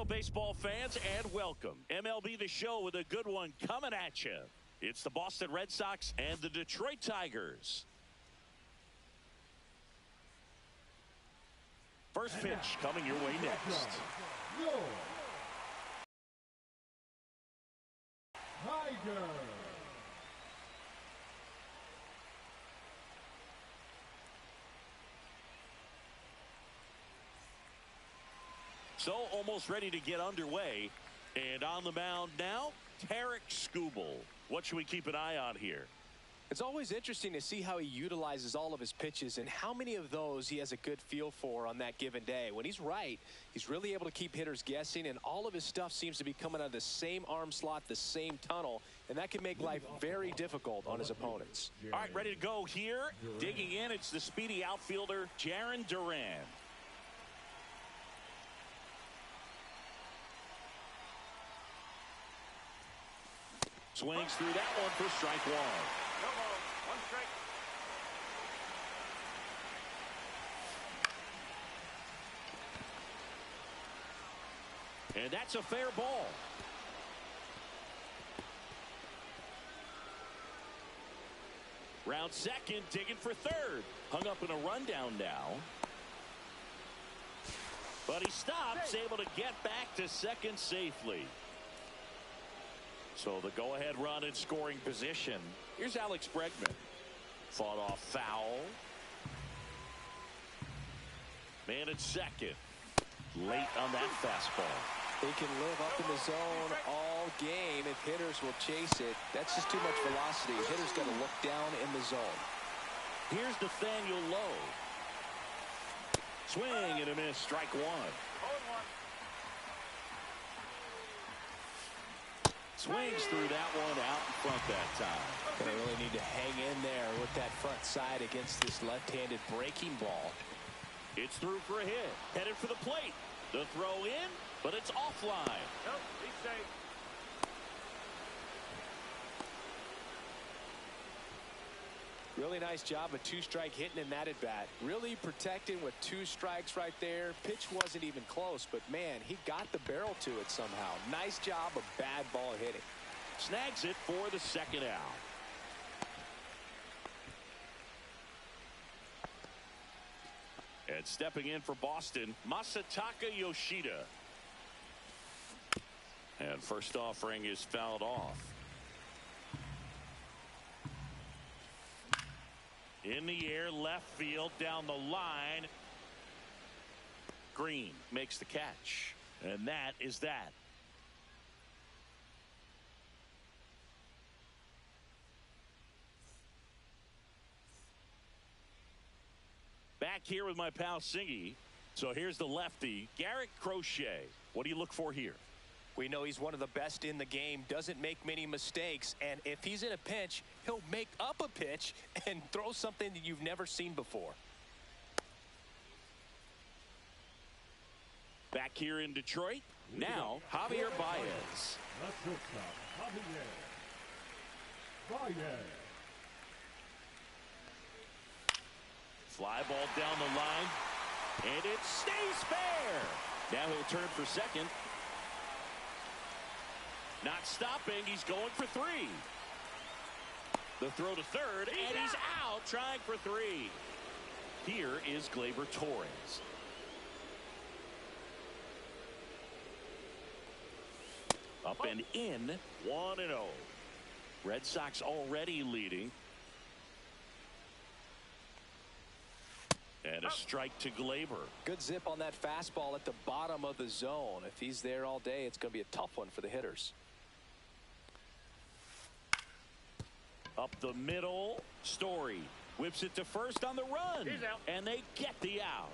Hello, baseball fans, and welcome. MLB The Show with a good one coming at you. It's the Boston Red Sox and the Detroit Tigers. First pitch coming your way next. Tiger. So almost ready to get underway. And on the mound now, Tarik Skubal. What should we keep an eye on here? It's always interesting to see how he utilizes all of his pitches and how many of those he has a good feel for on that given day. When he's right, he's really able to keep hitters guessing, and all of his stuff seems to be coming out of the same arm slot, the same tunnel, and that can make life very difficult on his opponents. All right, ready to go here. Digging in, it's the speedy outfielder, Jarren Duran. Swings through that one for strike one. No ball, one strike. And that's a fair ball. Round second, digging for third. Hung up in a rundown now. But he stops, able to get back to second safely. So the go-ahead run in scoring position. Here's Alex Bregman. Fought off foul. Man at second. Late on that fastball. He can live up in the zone all game if hitters will chase it. That's just too much velocity. Hitters got to look down in the zone. Here's Nathaniel Lowe. Swing and a miss. Strike one. Swings through that one out in front that time. They really need to hang in there with that front side against this left-handed breaking ball. It's through for a hit. Headed for the plate. The throw in, but it's offline. Nope, he's safe. Really nice job of two-strike hitting in that at-bat. Really protecting with two strikes right there. Pitch wasn't even close, but man, he got the barrel to it somehow. Nice job of bad ball hitting. Snags it for the second out. And stepping in for Boston, Masataka Yoshida. And first offering is fouled off. In the air, left field, down the line. Green makes the catch. And that is that. Back here with my pal Singy. So here's the lefty, Garrett Crochet. What do you look for here? We know he's one of the best in the game, doesn't make many mistakes, and if he's in a pinch, he'll make up a pitch and throw something that you've never seen before. Back here in Detroit, now Javier Baez. Fly ball down the line, and it stays fair. Now he'll turn for second. Not stopping, he's going for three. The throw to third, and he's out trying for three. Here is Gleyber Torres. Up and in, 1-0. Red Sox already leading. And a strike to Gleyber. Good zip on that fastball at the bottom of the zone. If he's there all day, it's going to be a tough one for the hitters. Up the middle, Story whips it to first on the run. He's out. And they get the out.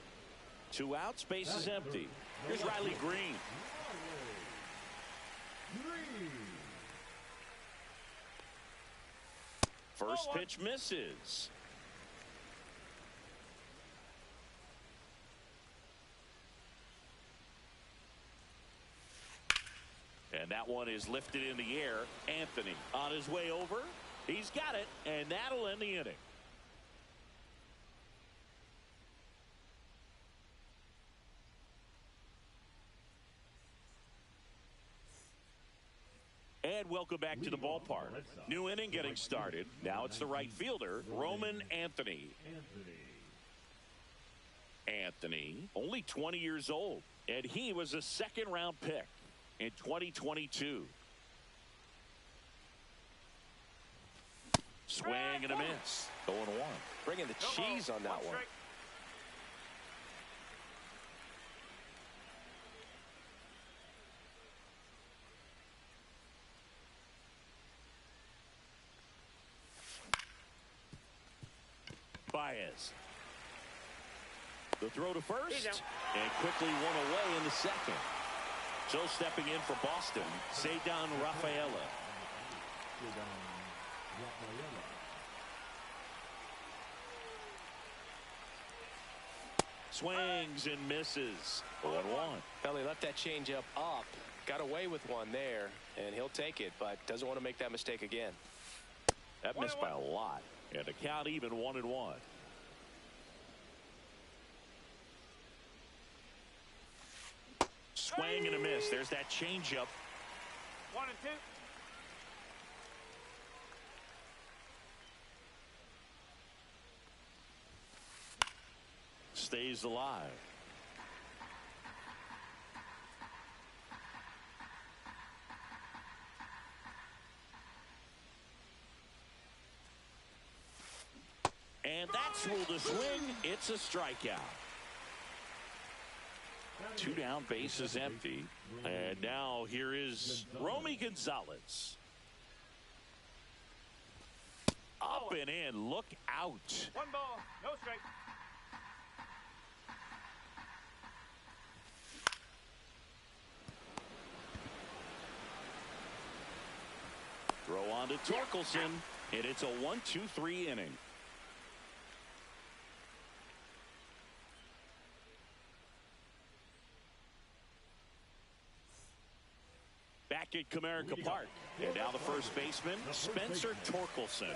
2 outs, base is empty. Here's Riley Green. First pitch misses. And that one is lifted in the air. Anthony on his way over. He's got it, and that'll end the inning. And welcome back to the ballpark. New inning getting started. Now it's the right fielder, Roman Anthony. Anthony, only 20 years old, and he was a second-round pick in 2022. Swing and a miss. 0-1. Bringing the cheese on that one. Baez. The throw to first, and quickly one away in the second. So stepping in for Boston, Ceddanne Rafaela. Swings and misses. 0-1. Well, he left that changeup up, got away with one there, and he'll take it, but doesn't want to make that mistake again. That missed by a lot, and the count even 1-1. Swing and a miss. There's that changeup. 1-2. Stays alive. And that's ruled a swing. It's a strikeout. 2 down, bases empty. And now here is Romy Gonzalez. Up and in. Look out. 1 ball, no strike. Throw on to Torkelson, and it's a 1-2-3 inning. Back at Comerica Park, and now the first baseman, Spencer Torkelson.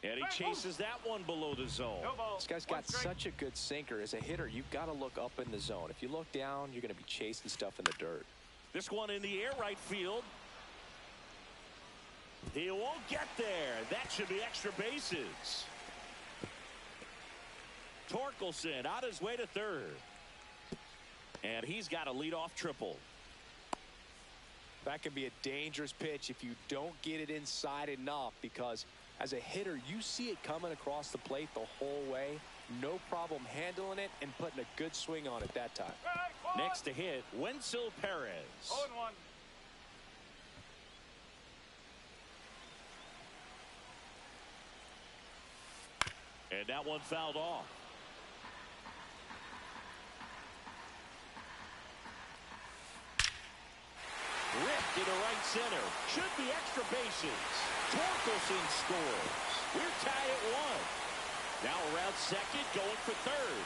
And he chases that one below the zone. This guy's got such a good sinker. As a hitter, you've got to look up in the zone. If you look down, you're going to be chasing stuff in the dirt. This one in the air, right field. He won't get there. That should be extra bases. Torkelson on his way to third. And he's got a leadoff triple. That could be a dangerous pitch if you don't get it inside enough, because as a hitter, you see it coming across the plate the whole way. No problem handling it and putting a good swing on it that time. Next to hit, Wenzel Perez. 0-1. And that one fouled off. Ripped into right center. Should be extra bases. Torkelson scores. We're tied at 1. Now around second, going for third.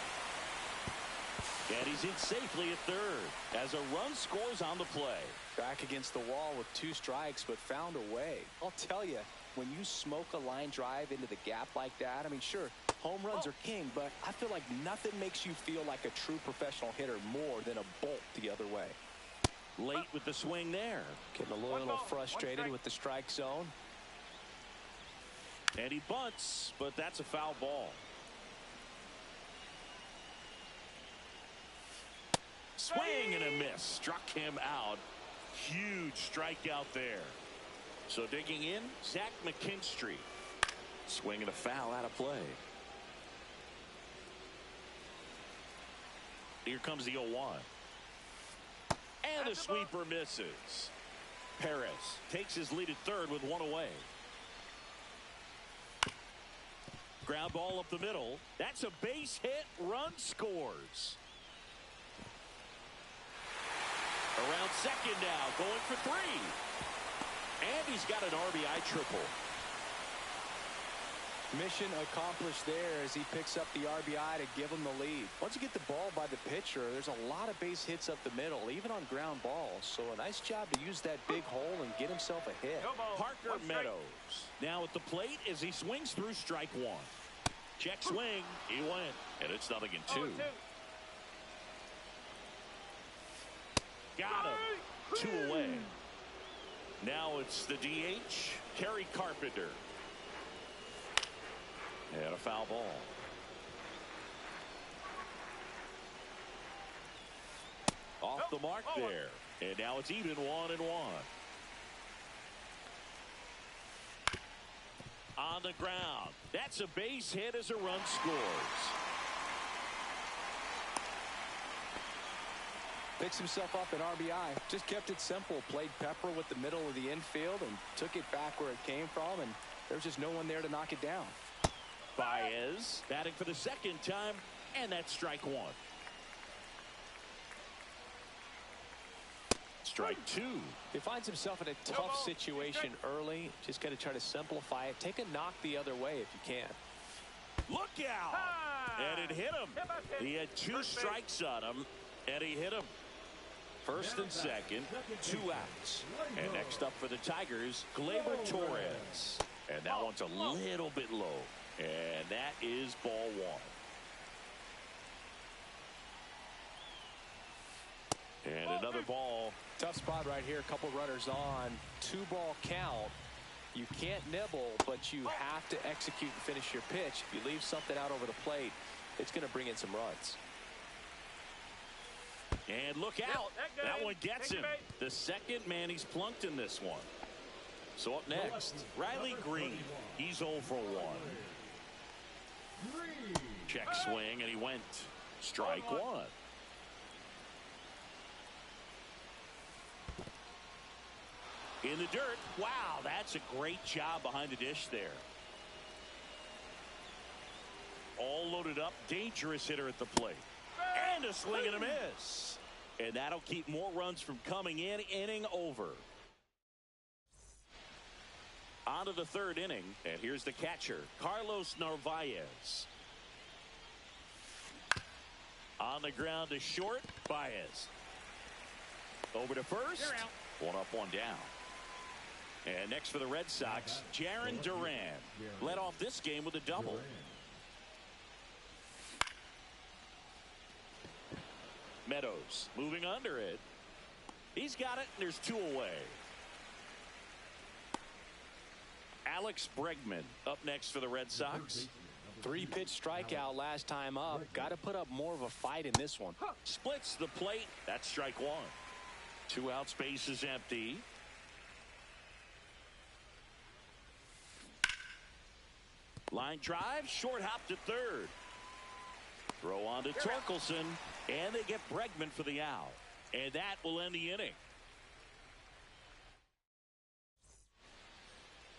And he's in safely at third as a run scores on the play. Back against the wall with 2 strikes, but found a way. I'll tell you, when you smoke a line drive into the gap like that, I mean, sure, home runs are king, but I feel like nothing makes you feel like a true professional hitter more than a bolt the other way. Late with the swing there. Getting a little frustrated with the strike zone. And he bunts, but that's a foul ball. Swing and a miss. Struck him out. Huge strikeout there. So digging in, Zach McKinstry. Swing and a foul out of play. Here comes the 0-1. And the sweeper misses. Perez takes his lead at third with 1 away. Ground ball up the middle. That's a base hit. Run scores. Around second now, going for 3. And he's got an RBI triple. Mission accomplished there as he picks up the RBI to give him the lead. Once you get the ball by the pitcher, there's a lot of base hits up the middle, even on ground balls. So a nice job to use that big hole and get himself a hit. Parker Meadows now at the plate as he swings through strike 1. Check swing. He went. And it's 0-2. Got him. 2 away. Now it's the DH, Kerry Carpenter. And a foul ball. Off the mark there. And now it's even 1-1. On the ground. That's a base hit as a run scores. Picks himself up an RBI. Just kept it simple. Played pepper with the middle of the infield and took it back where it came from. And there's just no one there to knock it down. Baez batting for the second time. And that's strike 1. Strike 2. He finds himself in a tough situation early. Just got to try to simplify it. Take a knock the other way if you can. Look out. And it hit him. He had 2 strikes on him. And he hit him. First and second, 2 outs. And next up for the Tigers, Gleyber Torres. And that one's a little bit low. And that is ball 1. And another ball. Tough spot right here. A couple runners on. 2-ball count. You can't nibble, but you have to execute and finish your pitch. If you leave something out over the plate, it's going to bring in some runs. And look out. That one gets him. The second man he's plunked in this one. So up next, Riley Green. He's 0 for 1. Check swing, and he went. Strike 1. In the dirt. Wow, that's a great job behind the dish there. All loaded up. Dangerous hitter at the plate. And a swing and a miss. And that'll keep more runs from coming in. Inning over. On to the 3rd inning. And here's the catcher, Carlos Narvaez. On the ground to short. Baez. Over to first. 1 up, 1 down. And next for the Red Sox, Jarren Duran. Led off this game with a double. Meadows moving under it. He's got it, and there's 2 away. Alex Bregman up next for the Red Sox. 3-pitch strikeout last time up. Got to put up more of a fight in this one. Splits the plate. That's strike 1. 2 outs, base is empty. Line drive, short hop to third. Throw on to Torkelson, and they get Bregman for the out. And that will end the inning.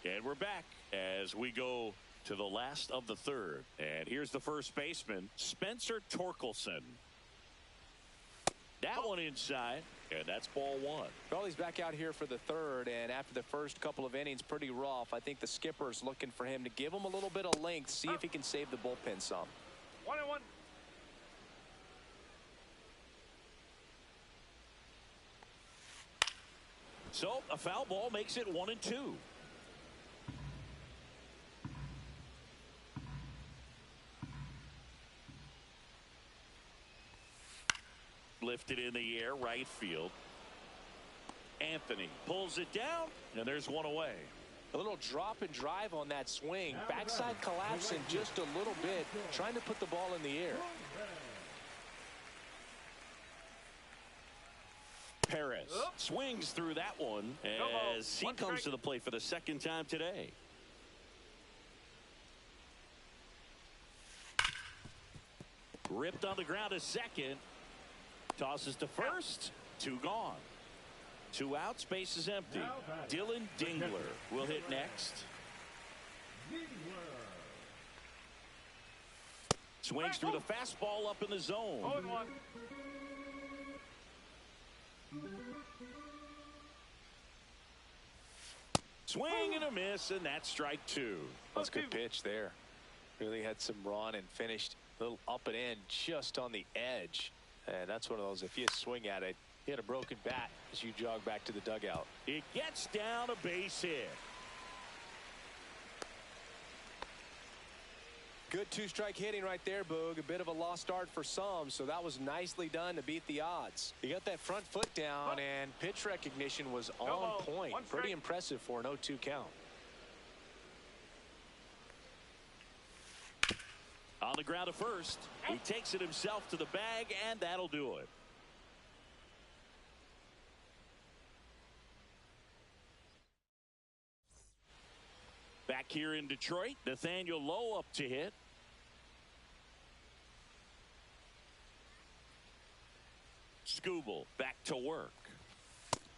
And we're back as we go to the last of the 3rd. And here's the first baseman, Spencer Torkelson. That one inside, and that's ball 1. Well, he's back out here for the 3rd, and after the first couple of innings, pretty rough. I think the skipper's looking for him to give him a little bit of length, see if he can save the bullpen some. 1-1. So a foul ball makes it 1-2. Lifted in the air, right field. Anthony pulls it down, and there's 1 away. A little drop and drive on that swing. Backside collapsing just a little bit, trying to put the ball in the air. Perez swings through that one as he comes to the plate for the 2nd time today. Ripped on the ground to second. Tosses to first. 2 gone. 2 outs. Base is empty. Dylan Dingler will hit next. Swings through the fastball up in the zone. 0-1. Swing and a miss, and that's strike 2. That's a good pitch there. Really had some run and finished a little up and in just on the edge. And that's one of those, if you swing at it, you had a broken bat as you jog back to the dugout. It gets down a base hit. Good two-strike hitting right there, Boog. A bit of a lost start for some, so that was nicely done to beat the odds. He got that front foot down, and pitch recognition was on point. Pretty impressive for an 0-2 count. On the ground to first. He takes it himself to the bag, and that'll do it. Back here in Detroit, Nathaniel Lowe up to hit. Skubal back to work.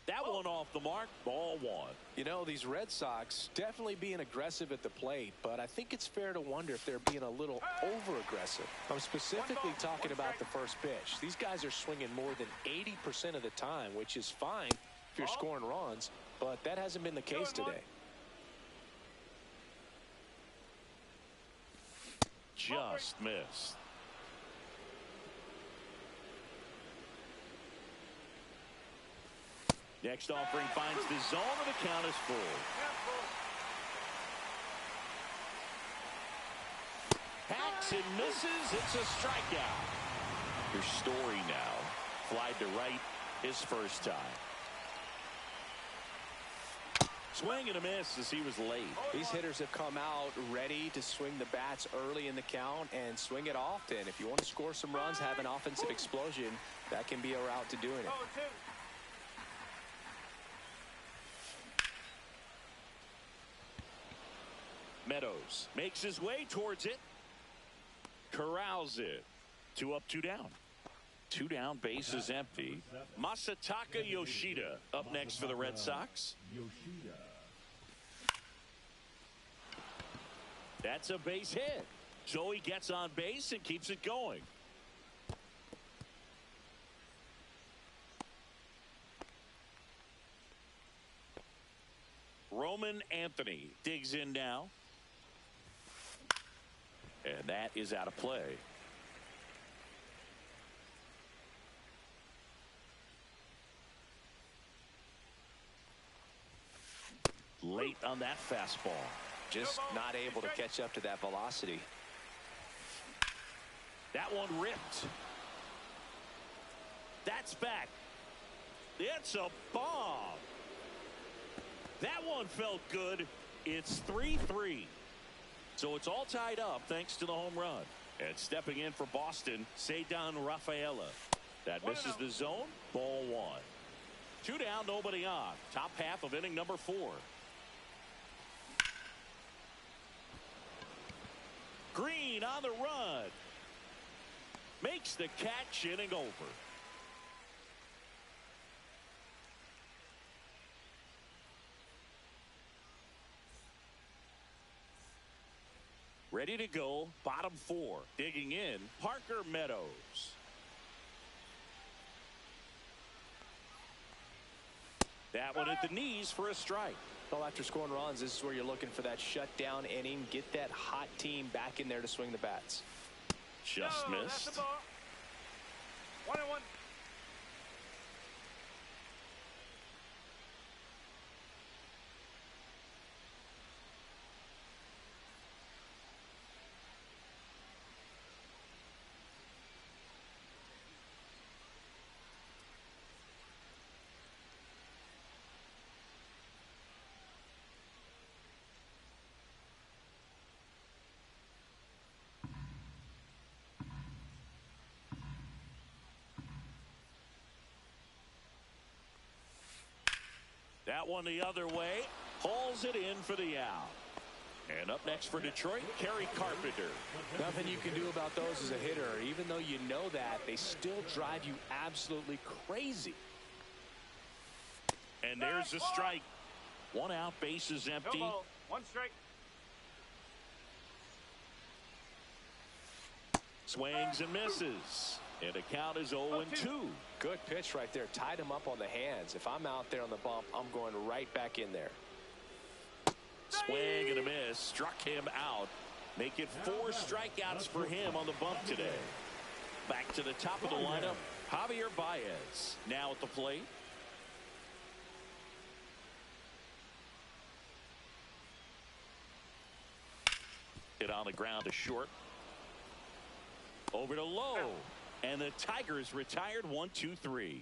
That one off the mark, ball one. You know, these Red Sox definitely being aggressive at the plate, but I think it's fair to wonder if they're being a little over-aggressive. I'm specifically talking about the first pitch. These guys are swinging more than 80% of the time, which is fine if you're scoring runs, but that hasn't been the case today. Just missed. Next offering finds the zone, and the count is full. Hacks and misses. It's a strikeout. Your Story now. Fly to right his first time. Swing and a miss as he was late. These hitters have come out ready to swing the bats early in the count and swing it often. If you want to score some runs, have an offensive explosion, that can be a route to doing it. Meadows makes his way towards it. Corrals it. 2 up, 2 down. 2 down, base is empty. Masataka Yoshida up next for the Red Sox. That's a base hit. So he gets on base and keeps it going. Roman Anthony digs in now. And that is out of play. Late on that fastball. Just not able to catch up to that velocity. That one ripped. That's back. It's a bomb. That one felt good. It's 3-3. So it's all tied up thanks to the home run. And stepping in for Boston, Ceddanne Rafaela. That misses the zone. Ball 1. 2 down, nobody on. Top half of inning number 4. Green on the run. Makes the catch, inning over. Ready to go, bottom 4. Digging in, Parker Meadows. That one at the knees for a strike. Well, after scoring runs, this is where you're looking for that shutdown inning. Get that hot team back in there to swing the bats. Just missed. 1-1. That one the other way. Hauls it in for the out. And up next for Detroit, Kerry Carpenter. Nothing you can do about those as a hitter. Even though you know that, they still drive you absolutely crazy. And there's a strike. 1 out, base is empty. No ball. 1 strike. Swings and misses. And the count is 0-2. Good pitch right there. Tied him up on the hands. If I'm out there on the bump, I'm going right back in there. Swing and a miss. Struck him out. Make it 4 strikeouts for him on the bump today. Back to the top of the lineup, Javier Baez now at the plate. Hit on the ground to short. Over to Lowe. And the Tigers retired 1-2-3.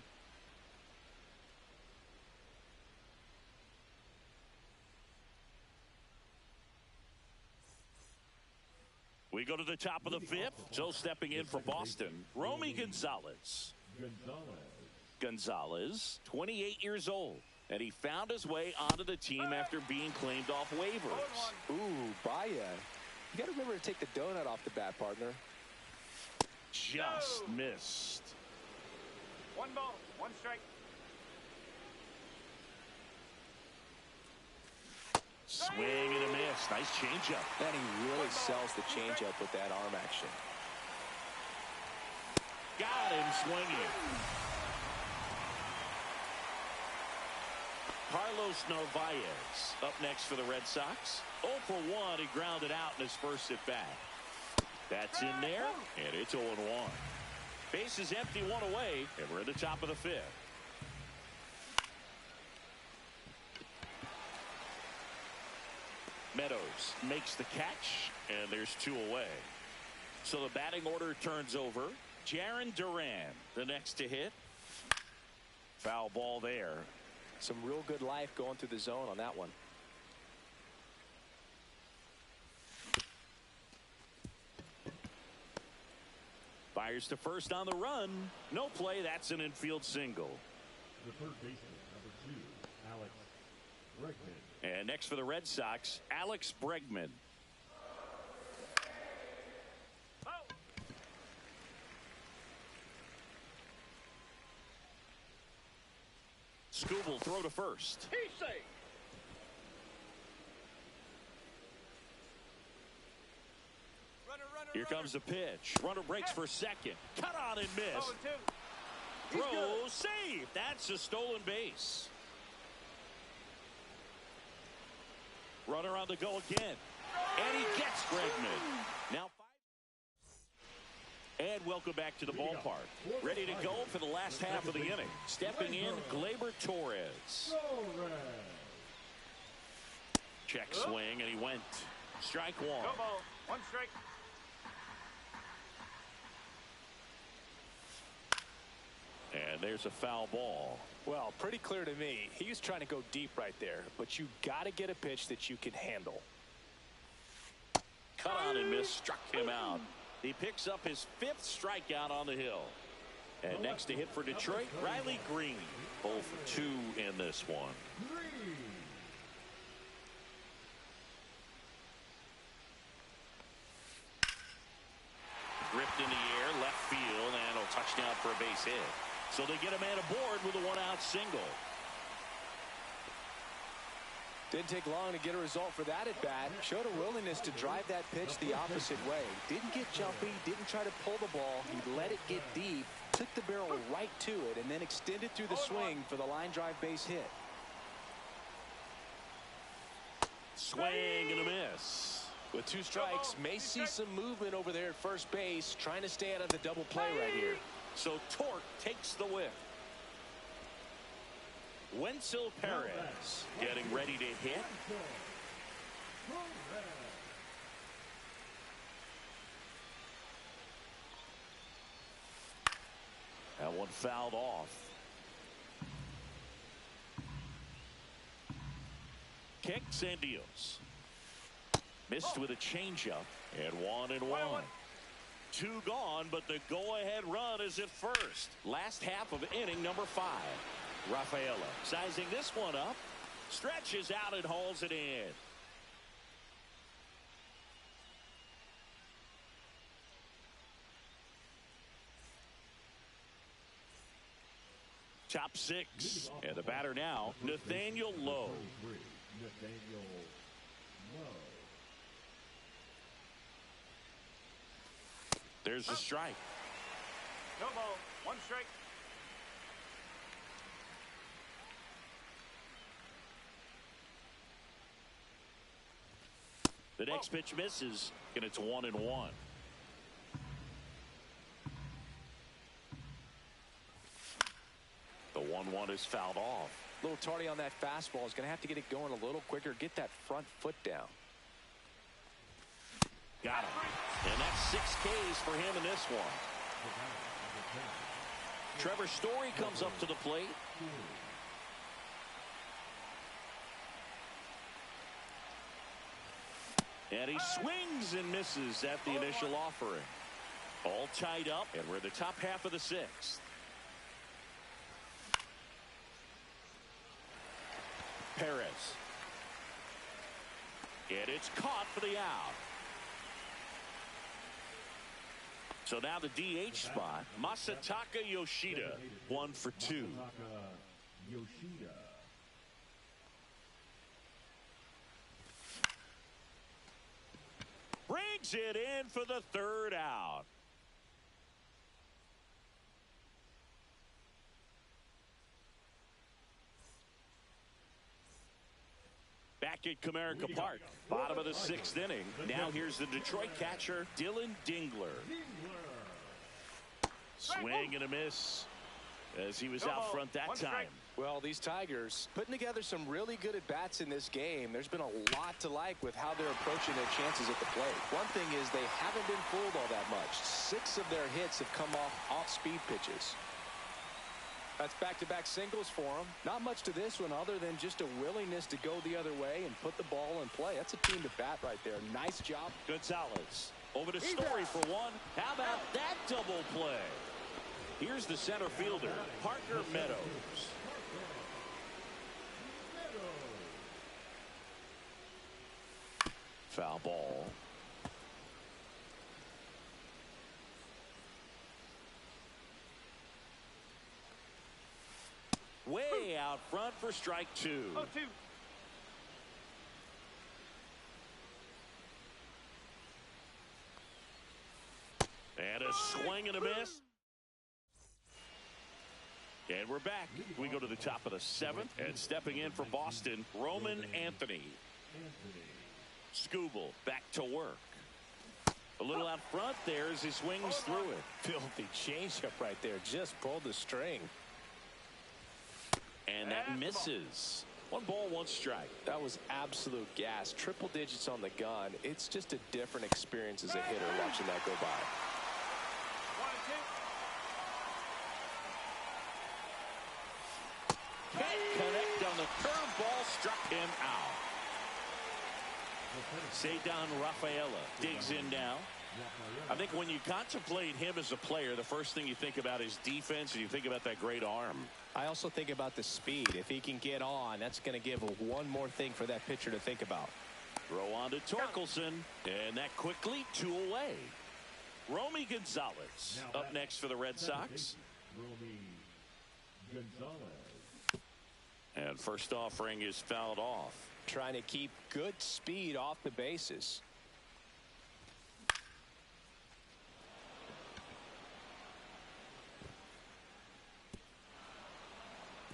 We go to the top of the fifth. So stepping in for Boston, Romy Gonzalez. Gonzalez, 28 years old. And he found his way onto the team after being claimed off waivers. Ooh, Baya. You got to remember to take the donut off the bat, partner. Just missed. 1 ball, 1 strike. Swing and a miss. Nice changeup. And he really sells the changeup with that arm action. Got him swinging. Carlos Narvaez up next for the Red Sox. 0 for 1. He grounded out in his first at bat. That's in there, and it's 0-1. Bases empty, 1 away, and we're at the top of the fifth. Meadows makes the catch, and there's 2 away. So the batting order turns over. Jarren Duran, the next to hit. Foul ball there. Some real good life going through the zone on that one. Fires to first on the run. No play. That's an infield single. The third baseman, number 2, Alex Bregman. And next for the Red Sox, Alex Bregman. Scoop will throw to first. He's safe. Here comes the pitch. Runner breaks for second. Cut on and miss. 0-2. Throw save. That's a stolen base. Runner on the go again. And he gets Bregman. Now 5. And welcome back to the ballpark. Ready to go for the last half of the inning. Stepping in, Gleyber Torres. Check swing, and he went. Strike 1. No ball, 1 strike. And there's a foul ball. Well, pretty clear to me. He was trying to go deep right there, but you got to get a pitch that you can handle. Cut on and miss, struck him out. He picks up his 5th strikeout on the hill. And next to hit for Detroit, Riley Green. 0 for 2 in this one. Ripped in the air, left field, and a touchdown for a base hit. So they get a man aboard with a 1-out single. Didn't take long to get a result for that at bat. Showed a willingness to drive that pitch the opposite way. Didn't get jumpy, didn't try to pull the ball. He let it get deep, took the barrel right to it, and then extended through the swing for the line drive base hit. Swing and a miss. With 2 strikes, may see some movement over there at first base, trying to stay out of the double play right here. So Torque takes the whiff. Wenzel Perez getting ready to hit. That one fouled off. Kicks and deals. Missed with a changeup. And 1-1. 2 gone, but the go-ahead run is at first. Last half of inning number 5. Rafaela sizing this one up. Stretches out and hauls it in. Top 6. And the batter now, Nathaniel Lowe. There's a strike. No ball, 1 strike. The next pitch misses, and it's 1-1. The 1-1 is fouled off. A little tardy on that fastball. Is going to have to get it going a little quicker. Get that front foot down. Got him. And that's 6 Ks for him in this one. Trevor Story comes up to the plate. And he swings and misses at the initial offering. All tied up, and we're in the top half of the 6th. Perez. And it's caught for the out. So now the DH spot, Masataka Yoshida, 1 for 2. Yoshida. Brings it in for the 3rd out. Back at Comerica Park, bottom of the 6th inning. Now here's the Detroit catcher, Dylan Dingler. Swing and a miss as he was out front that time. Well, these Tigers putting together some really good at-bats in this game. There's been a lot to like with how they're approaching their chances at the plate. One thing is they haven't been fooled all that much. 6 of their hits have come off speed pitches. That's back-to-back singles for them. Not much to this one other than just a willingness to go the other way and put the ball in play. That's a team to bat right there. Nice job. Gonzalez over to Story for 1. How about that double play? Here's the center fielder, Parker Meadows. Foul ball. Way out front for strike 2. 0-2. And a swing and a miss. And we're back. We go to the top of the 7th. And stepping in for Boston, Roman Anthony. Skubal back to work. A little out front there as he swings through it. Filthy changeup right there. Just pulled the string. And that misses. 1 ball, 1 strike. That was absolute gas. Triple digits on the gun. It's just a different experience as a hitter watching that go by. 1-2. Can't connect on the curveball, struck him out. Ceddanne Rafaela digs in now. I think when you contemplate him as a player, the first thing you think about is defense, and you think about that great arm. I also think about the speed. If he can get on, that's going to give one more thing for that pitcher to think about. Throw on to Torkelson, and that quickly 2 away. Romy Gonzalez up next for the Red Sox. Romy Gonzalez. And first offering is fouled off. Trying to keep good speed off the bases.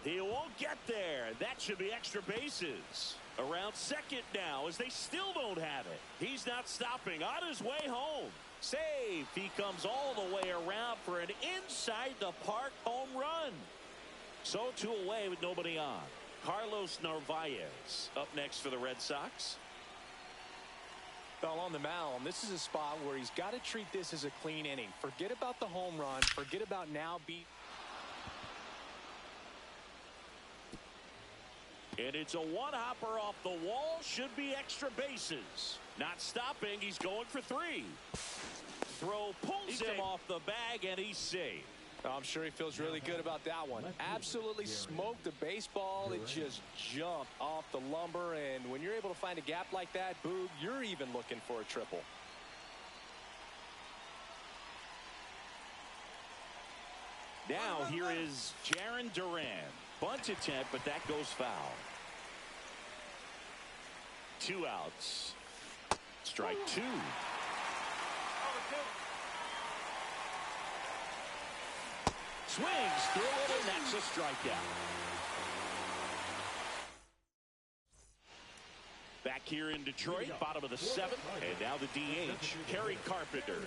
He won't get there. That should be extra bases. Around second now as they still don't have it. He's not stopping. On his way home. Save. He comes all the way around for an inside the park home run. So 2 away with nobody on. Carlos Narvaez up next for the Red Sox. Well, on the mound, this is a spot where he's got to treat this as a clean inning. Forget about the home run. Forget about now beat. And it's a 1-hopper off the wall. Should be extra bases. Not stopping. He's going for 3. Throw pulls him off the bag, and he's safe. I'm sure he feels really good about that one. Absolutely smoked the baseball. It just jumped off the lumber. And when you're able to find a gap like that, Boog, you're even looking for a triple. Now here is Jarren Duran. Bunt attempt, but that goes foul. 2 outs. Strike 2. 0-2. Swings through it, and that's a strikeout. Back here in Detroit, bottom of the 7th, and now the DH, Kerry Carpenter.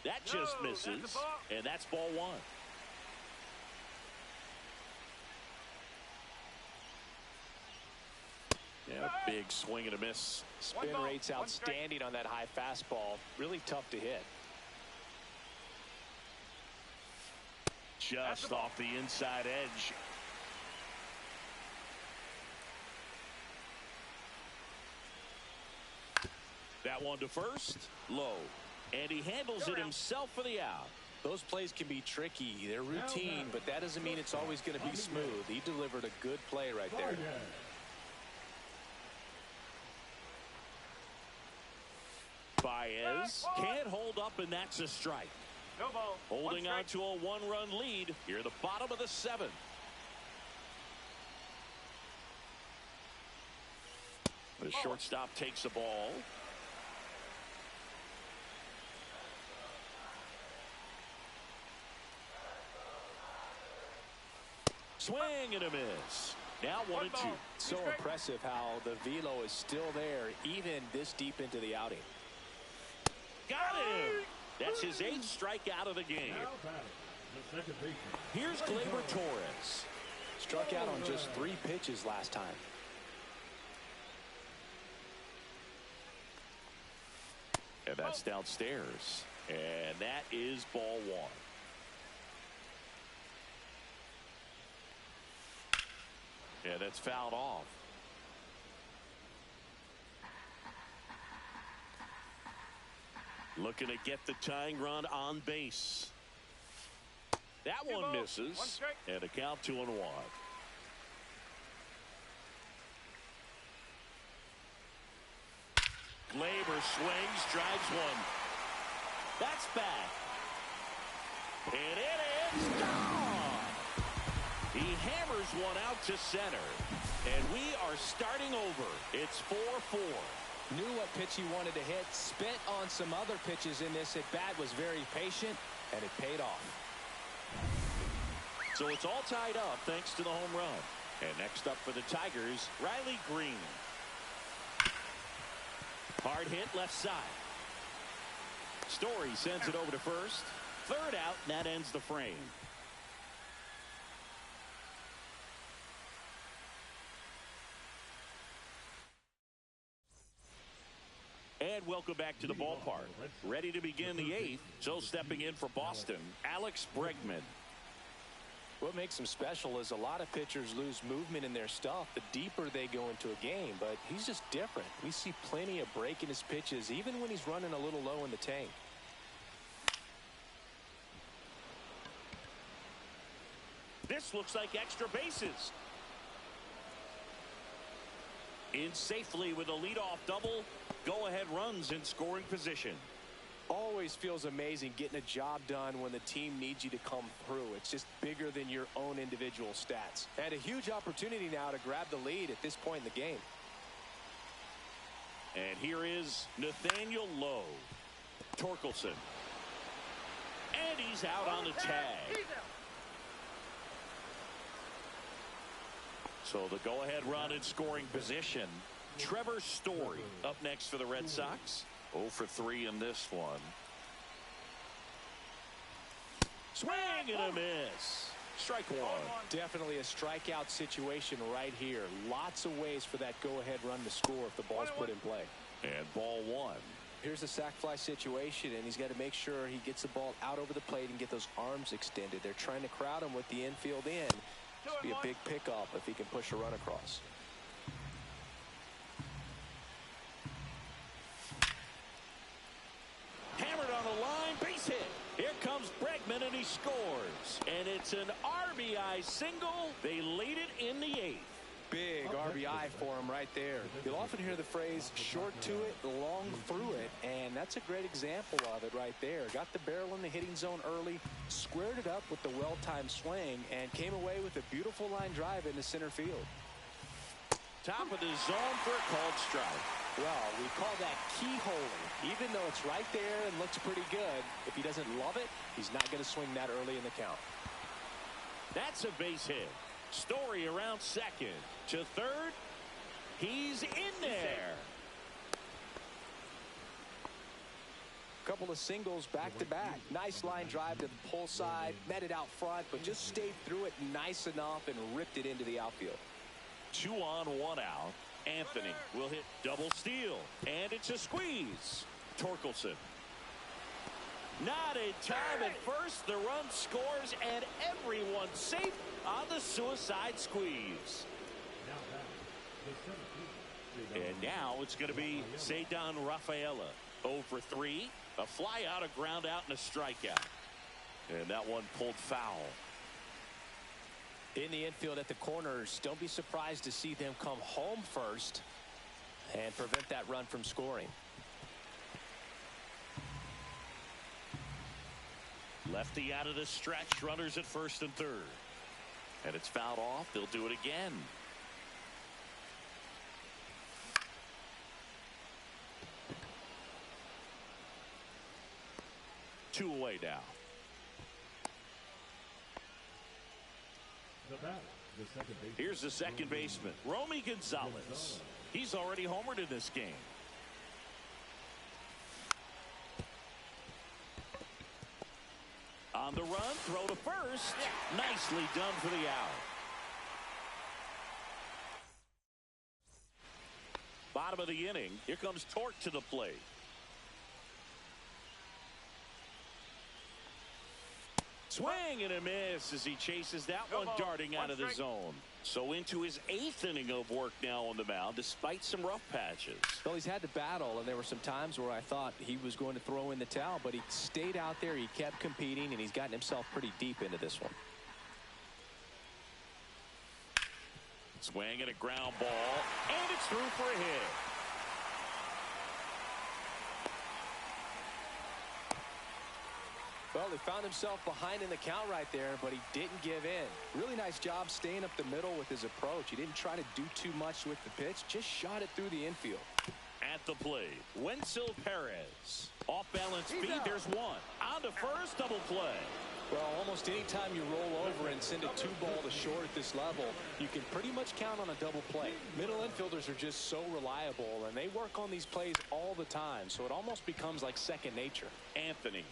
That just misses, and that's ball 1. a big swing and a miss. Spin rate's outstanding on that high fastball. Really tough to hit. Just off the inside edge. That one to first, low. And he handles it himself for the out. Those plays can be tricky. They're routine, but that doesn't mean it's always going to be smooth. He delivered a good play right there. Baez can't hold up, and that's a strike. No ball. Holding on to a one-run lead here at the bottom of the seventh. The shortstop takes the ball. Swing and a miss. Now 1-2. So impressive how the velo is still there even this deep into the outing. Got him. That's his 8th strikeout of the game. Here's Gleyber Torres. Struck out on just 3 pitches last time. And that's downstairs. And that is ball 1. Yeah, that's fouled off. Looking to get the tying run on base. That one misses. And a count 2-1. Gleyber swings, drives one. That's back. And it is gone. He hammers one out to center. And we are starting over. It's 4-4. Knew what pitch he wanted to hit. Spent on some other pitches in this at bat. Was very patient, and it paid off. So it's all tied up thanks to the home run. And next up for the Tigers, Riley Green. Hard hit left side. Story sends it over to first. Third out, and that ends the frame. And welcome back to the ballpark. Ready to begin the 8th. So stepping in for Boston, Alex Bregman. What makes him special is a lot of pitchers lose movement in their stuff the deeper they go into a game, but he's just different. We see plenty of break in his pitches, even when he's running a little low in the tank. This looks like extra bases. In safely with a leadoff double. Go-ahead runs in scoring position. Always feels amazing getting a job done when the team needs you to come through. It's just bigger than your own individual stats. And a huge opportunity now to grab the lead at this point in the game. And here is Nathaniel Lowe. Torkelson. And he's out on the tag. So the go-ahead run in scoring position. Trevor Story up next for the Red Sox. 0 for 3 in this one. Swing and a miss. Strike 1. Definitely a strikeout situation right here. Lots of ways for that go-ahead run to score if the ball's put in play. And ball 1. Here's the sac fly situation, and he's got to make sure he gets the ball out over the plate and get those arms extended. They're trying to crowd him with the infield in. This would be a big pickup if he can push a run across. Hammered on the line, base hit. Here comes Bregman, and he scores. And it's an RBI single. They lead it in the 8th. Big RBI for him right there. You'll often hear the phrase short to it, long through it, and that's a great example of it right there. Got the barrel in the hitting zone early, squared it up with the well-timed swing, and came away with a beautiful line drive into center field. Top of the zone for a called strike. Well, we call that keyholing. Even though it's right there and looks pretty good, if he doesn't love it, he's not going to swing that early in the count. That's a base hit. Story around second. To third. He's in there. Couple of singles back to back. Nice line drive to the pull side. Met it out front, but just stayed through it nice enough and ripped it into the outfield. 2 on, 1 out. Anthony will hit double steal, and it's a squeeze. Torkelson. Not in time at first. The run scores, and everyone's safe on the suicide squeeze. And now it's going to be Ceddanne Rafaela. 0 for 3. A fly out, a ground out, and a strikeout. And that one pulled foul. In the infield at the corners, don't be surprised to see them come home first and prevent that run from scoring. Lefty out of the stretch, runners at first and third. And it's fouled off. They'll do it again. Two away now. Here's the second baseman, Romy Gonzalez. He's already homered in this game. On the run, throw to first. Nicely done for the out. Bottom of the inning. Here comes Torque to the plate. Swing and a miss as he chases that one darting out of the zone. So into his 8th inning of work now on the mound, despite some rough patches. Well, he's had to battle, and there were some times where I thought he was going to throw in the towel, but he stayed out there, he kept competing, and he's gotten himself pretty deep into this one. Swing and a ground ball, and it's through for a hit. Well, he found himself behind in the count right there, but he didn't give in. Really nice job staying up the middle with his approach. He didn't try to do too much with the pitch, just shot it through the infield. At the plate, Wenceel Perez. Off balance beat, there's one. On to first, double play. Well, almost any time you roll over and send a 2-ball to short at this level, you can pretty much count on a double play. Middle infielders are just so reliable, and they work on these plays all the time, so it almost becomes like second nature. Anthony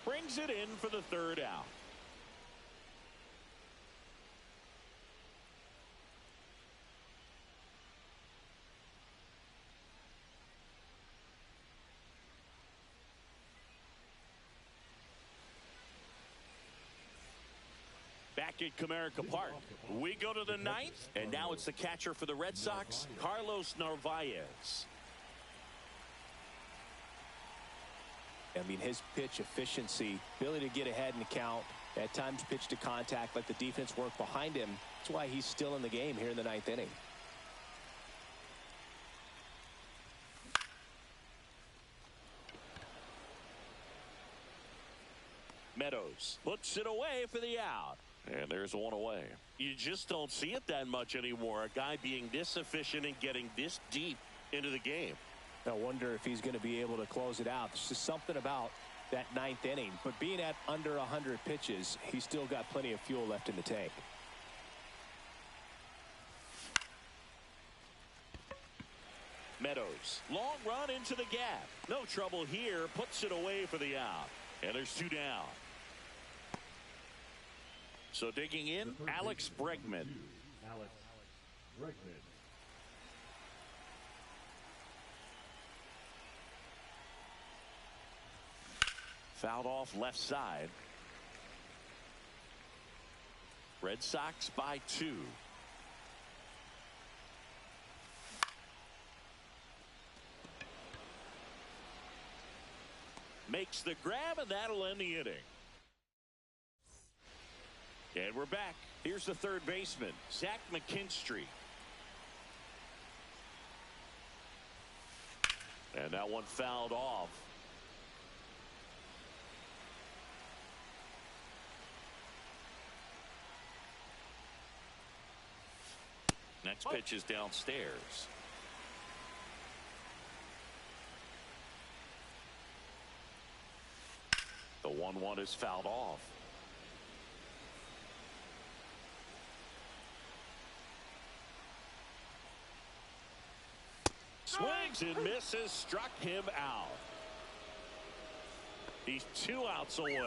brings it in for the third out. Back at Comerica Park, we go to the 9th, and now it's the catcher for the Red Sox, Carlos Narvaez. I mean, his pitch efficiency, ability to get ahead in the count, at times pitch to contact, let the defense work behind him. That's why he's still in the game here in the 9th inning. Meadows puts it away for the out. And there's one away. You just don't see it that much anymore. A guy being this efficient and getting this deep into the game. I wonder if he's going to be able to close it out. There's just something about that 9th inning. But being at under 100 pitches, he's still got plenty of fuel left in the tank. Meadows, long run into the gap. No trouble here. Puts it away for the out. And there's 2 down. So digging in, Alex Bregman. Alex Bregman. Fouled off left side. Red Sox by 2. Makes the grab, and that'll end the inning. And we're back. Here's the third baseman, Zach McKinstry. And that one fouled off. Next pitch is downstairs. The 1-1 is fouled off. Swings and misses, struck him out. He's 2 outs away.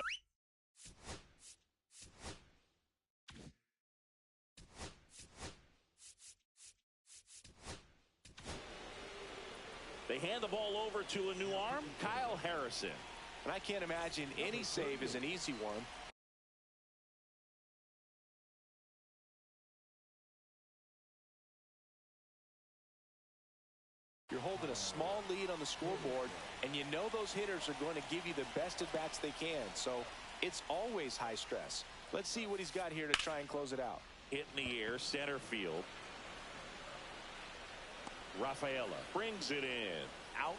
hand the ball over to a new arm, Kyle Harrison. And I can't imagine any save is an easy one. You're holding a small lead on the scoreboard, and you know those hitters are going to give you the best at-bats they can. So it's always high stress. Let's see what he's got here to try and close it out. Hit in the air, center field. Rafaela brings it in. Out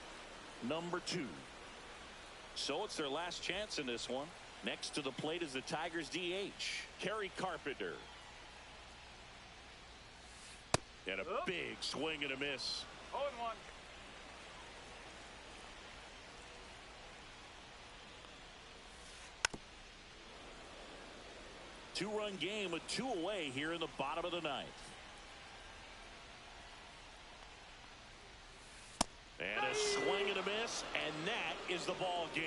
number 2. So it's their last chance in this one. Next to the plate is the Tigers DH, Kerry Carpenter. And a big swing and a miss. 0-1. Two-run game with 2 away here in the bottom of the 9th. And a swing and a miss, and that is the ball game.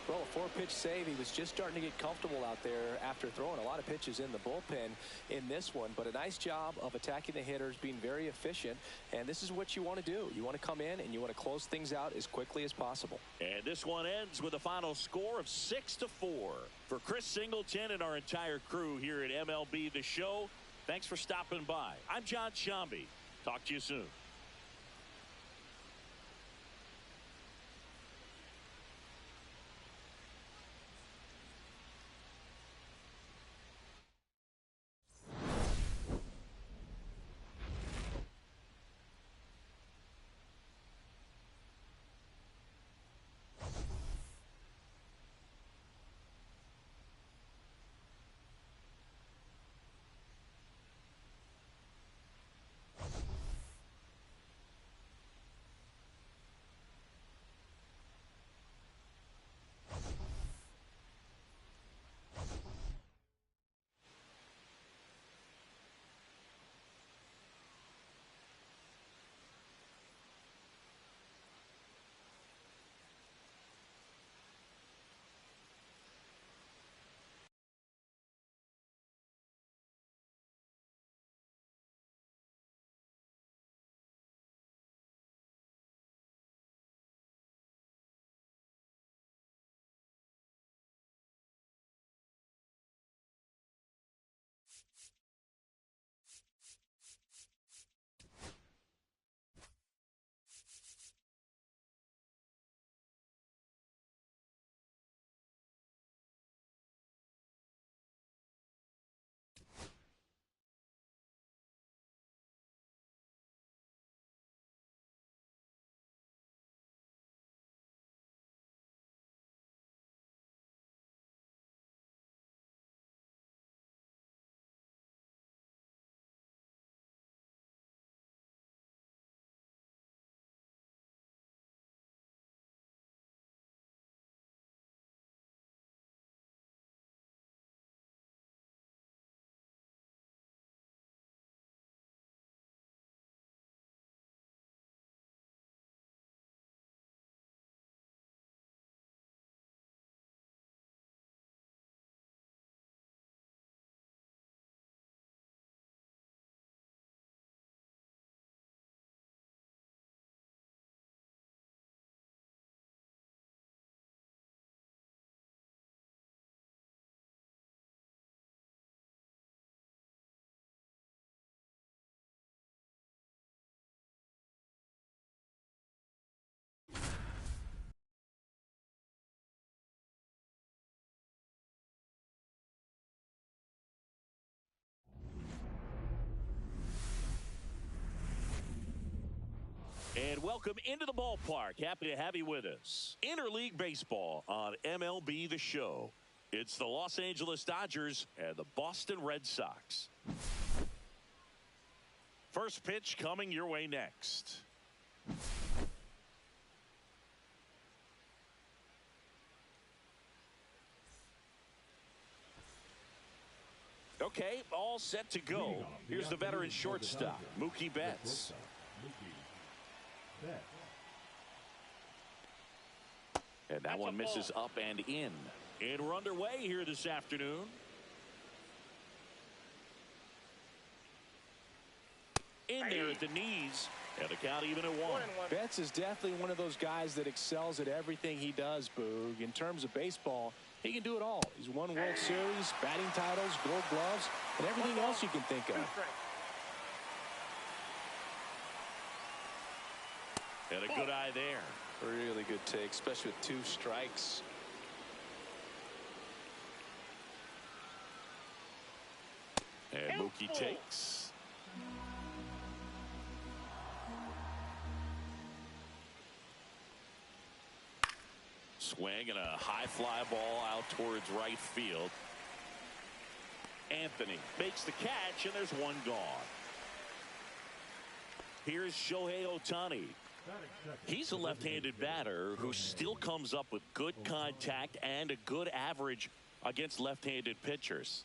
Well, a 4-pitch save. He was just starting to get comfortable out there after throwing a lot of pitches in the bullpen in this one. But a nice job of attacking the hitters, being very efficient. And this is what you want to do. You want to come in and you want to close things out as quickly as possible. And this one ends with a final score of 6-4. For Chris Singleton and our entire crew here at MLB The Show, thanks for stopping by. I'm John Sciambi. Talk to you soon. And welcome into the ballpark. Happy to have you with us. Interleague Baseball on MLB The Show. It's the Los Angeles Dodgers and the Boston Red Sox. First pitch coming your way next. Okay, all set to go. Here's the veteran shortstop, Mookie Betts. And that one misses up and in. And we're underway here this afternoon. In there at the knees. And the count even at 1. Betts is definitely one of those guys that excels at everything he does, Boog. In terms of baseball, he can do it all. He's won World Series, batting titles, Gold Gloves, and everything else you can think of. And a good eye there. Really good take, especially with 2 strikes. And Mookie takes. Swing and a high fly ball out towards right field. Anthony makes the catch, and there's one gone. Here's Shohei Ohtani. He's a left-handed batter who still comes up with good contact and a good average against left-handed pitchers.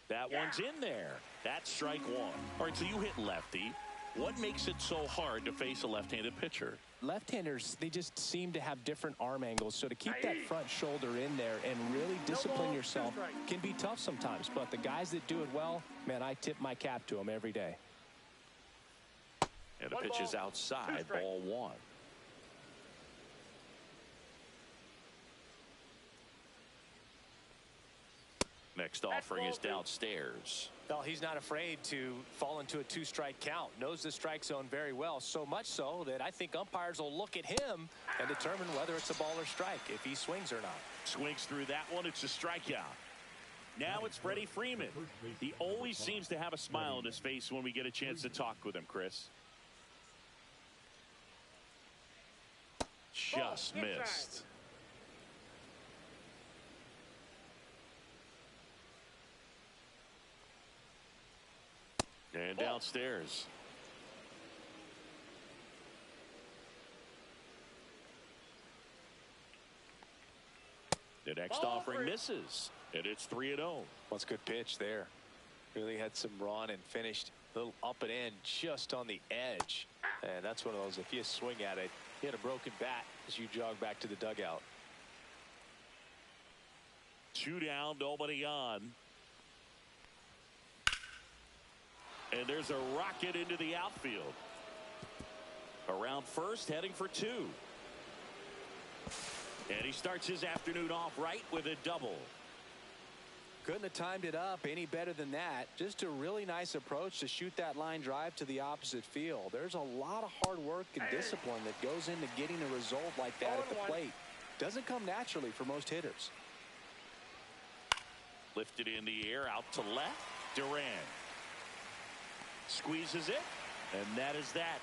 That one's in there. That's strike 1. All right, so you hit lefty. What makes it so hard to face a left-handed pitcher? Left-handers, they just seem to have different arm angles. So to keep that front shoulder in there and really discipline yourself can be tough sometimes. But the guys that do it well, man, I tip my cap to them every day. And the pitch is outside, ball 1. Next offering is downstairs. Well, he's not afraid to fall into a 2-strike count. Knows the strike zone very well, so much so that I think umpires will look at him and determine whether it's a ball or strike, if he swings or not. Swings through that one. It's a strikeout. Now it's Freddie Freeman. He always seems to have a smile on his face when we get a chance to talk with him, Chris. Just missed. And downstairs. The next offering misses, and it's 3-0. Well, it's a good pitch there. Really had some run and finished a little up and in just on the edge. And that's one of those, if you swing at it, you had a broken bat as you jog back to the dugout. 2 down, nobody on. And there's a rocket into the outfield. Around first, heading for 2. And he starts his afternoon off right with a double. Couldn't have timed it up any better than that. Just a really nice approach to shoot that line drive to the opposite field. There's a lot of hard work and discipline that goes into getting a result like that at the plate. Doesn't come naturally for most hitters. Lifted in the air, out to left. Duran squeezes it, and that is that.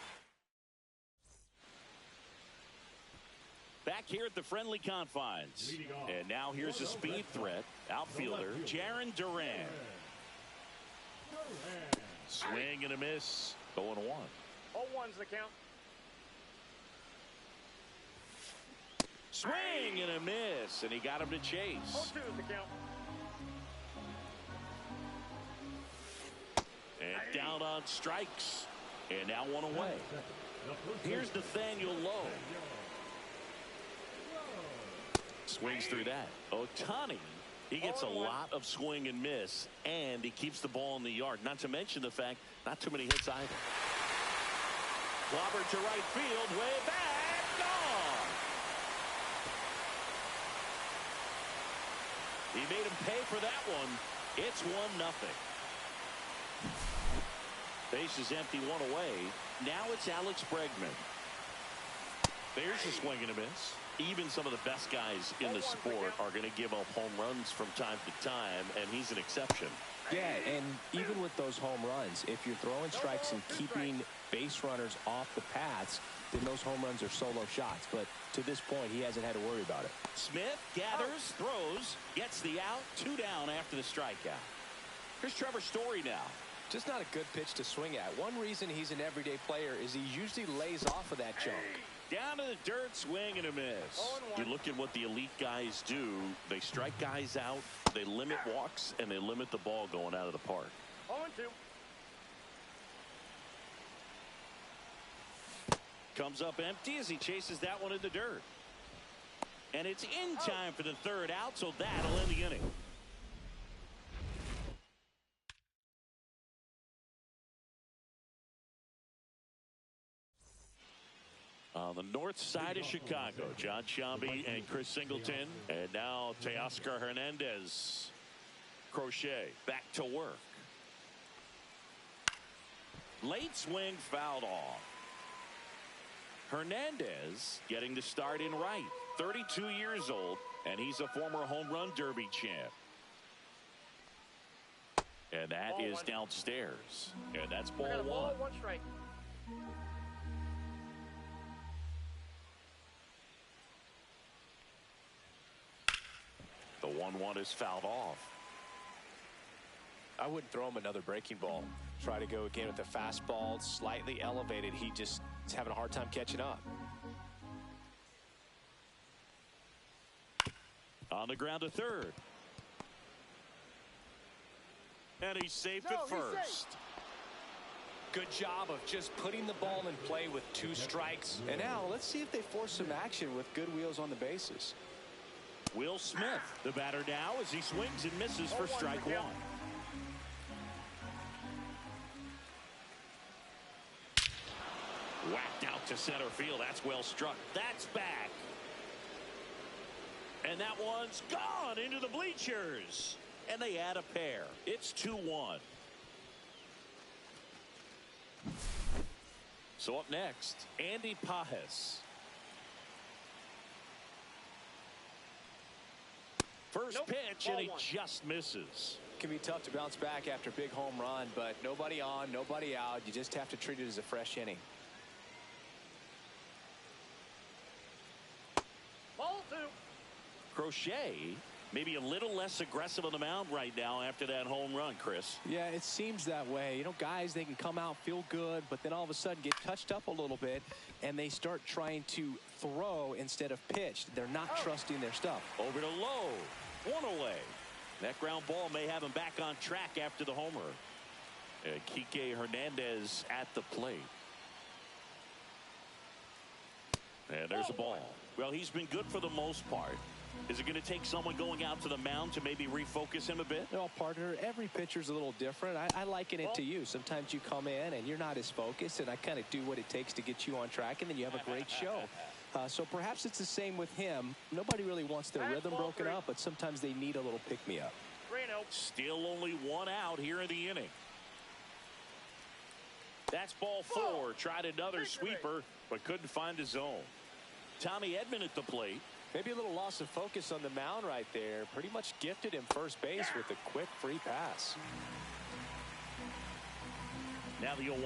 Back here at the friendly confines. And now here's a speed threat. Outfielder, Jarren Duran. Swing and a miss. 0-1. 0-1's the count. Swing and a miss, and he got him to chase. 0-2's the count. And down on strikes. And now one away. Here's Nathaniel Lowe. Swings through that. Ohtani, he gets a lot of swing and miss, and he keeps the ball in the yard. Not to mention the fact, not too many hits either. Clobbered to right field, way back, gone. He made him pay for that one. It's 1-0. Base is empty, one away. Now it's Alex Bregman. There's a swing and a miss. Even some of the best guys in the sport are going to give up home runs from time to time, and he's an exception. Yeah, and even with those home runs, if you're throwing strikes and keeping base runners off the paths, then those home runs are solo shots. But to this point, he hasn't had to worry about it. Smith gathers, throws, gets the out, 2 down after the strikeout. Here's Trevor Story now. Just not a good pitch to swing at. One reason he's an everyday player is he usually lays off of that chunk. Down to the dirt, swing and a miss. You look at what the elite guys do. They strike guys out, they limit walks, and they limit the ball going out of the park. 0-2. Comes up empty as he chases that one in the dirt. And it's in time for the 3rd out, so that'll end the inning. north side of Chicago. John Sciambi and Chris Singleton. And now Teoscar Hernandez. Crochet back to work. Late swing fouled off. Hernandez getting the start in right. 32 years old, and he's a former home run derby champ. And that Ball is one. downstairs. And that's ball I got a ball, one. 1 strike. The 1-1 is fouled off. I wouldn't throw him another breaking ball. Try to go again with the fastball, slightly elevated. He just is having a hard time catching up. On the ground to third. And he's safe No, at he's first. Good job of just putting the ball in play with 2 strikes. And now let's see if they force some action with good wheels on the bases. Will Smith, the batter now as he swings and misses for strike 1. Whacked out to center field. That's well struck. That's back. And that one's gone into the bleachers. And they add a pair. It's 2-1. So up next, Andy Pages. First Nope. pitch, Ball and he one. just misses. It can be tough to bounce back after a big home run, but nobody on, nobody out. You just have to treat it as a fresh inning. Ball 2. Crochet maybe a little less aggressive on the mound right now after that home run, Chris. Yeah, it seems that way. You know, guys, they can come out, feel good, but then all of a sudden get touched up a little bit, and they start trying to throw instead of pitch. They're not trusting their stuff. Over to Lowe. 1 away. That ground ball may have him back on track after the homer. And Kike Hernandez at the plate. And there's a ball. Well, he's been good for the most part. Is it going to take someone going out to the mound to maybe refocus him a bit? No, partner, every pitcher's a little different. I liken it to you. Sometimes you come in and you're not as focused, and I kind of do what it takes to get you on track, and then you have a great show. So perhaps it's the same with him. Nobody really wants their rhythm broken up, but sometimes they need a little pick-me-up. 3-0. Still only 1 out here in the inning. That's ball 4. Tried another sweeper, but couldn't find his zone. Tommy Edman at the plate. Maybe a little loss of focus on the mound right there. Pretty much gifted him first base with a quick free pass. Now the 0-1.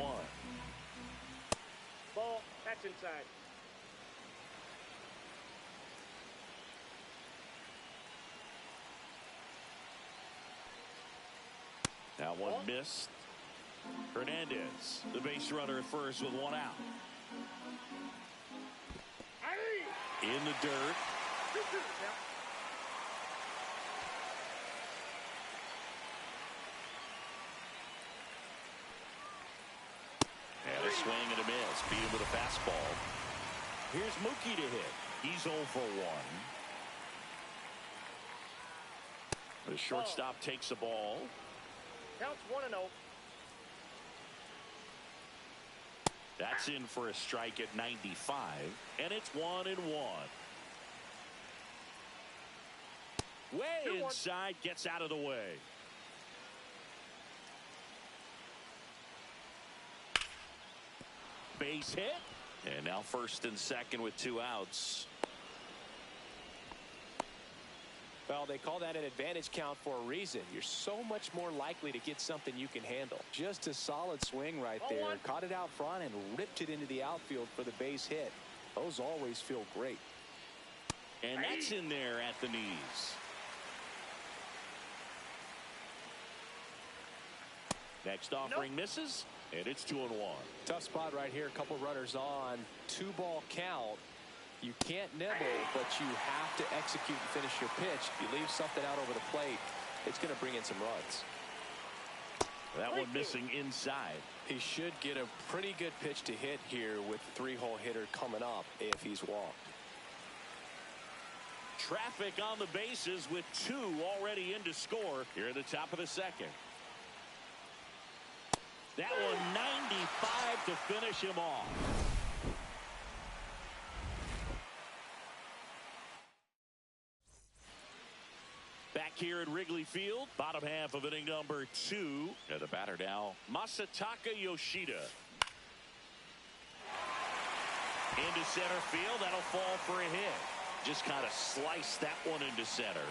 Ball. That's inside. Now one missed. Hernandez, the base runner at first with 1 out. In the dirt. 2-2. Yeah. And a swing and a miss. Beat him with a fastball. Here's Mookie to hit. He's 0 for 1. The shortstop takes the ball. Counts 1-0. That's in for a strike at 95. And it's 1-1. Way 2-1. inside, gets out of the way. Base hit. And now first and second with 2 outs. Well, they call that an advantage count for a reason. You're so much more likely to get something you can handle. Just a solid swing right there. Caught it out front and ripped it into the outfield for the base hit. Those always feel great. And that's in there at the knees. Next offering misses, and it's 2-1. Tough spot right here. A couple runners on. 2-ball count. You can't nibble, but you have to execute and finish your pitch. If you leave something out over the plate, it's going to bring in some runs. That one missing inside. He should get a pretty good pitch to hit here with the 3-hole hitter coming up if he's walked. Traffic on the bases with 2 already in to score here at the top of the second. That one 95 to finish him off. here at Wrigley Field. Bottom half of inning number 2. And the batter now, Masataka Yoshida. Into center field. That'll fall for a hit. Just kind of sliced that one into center.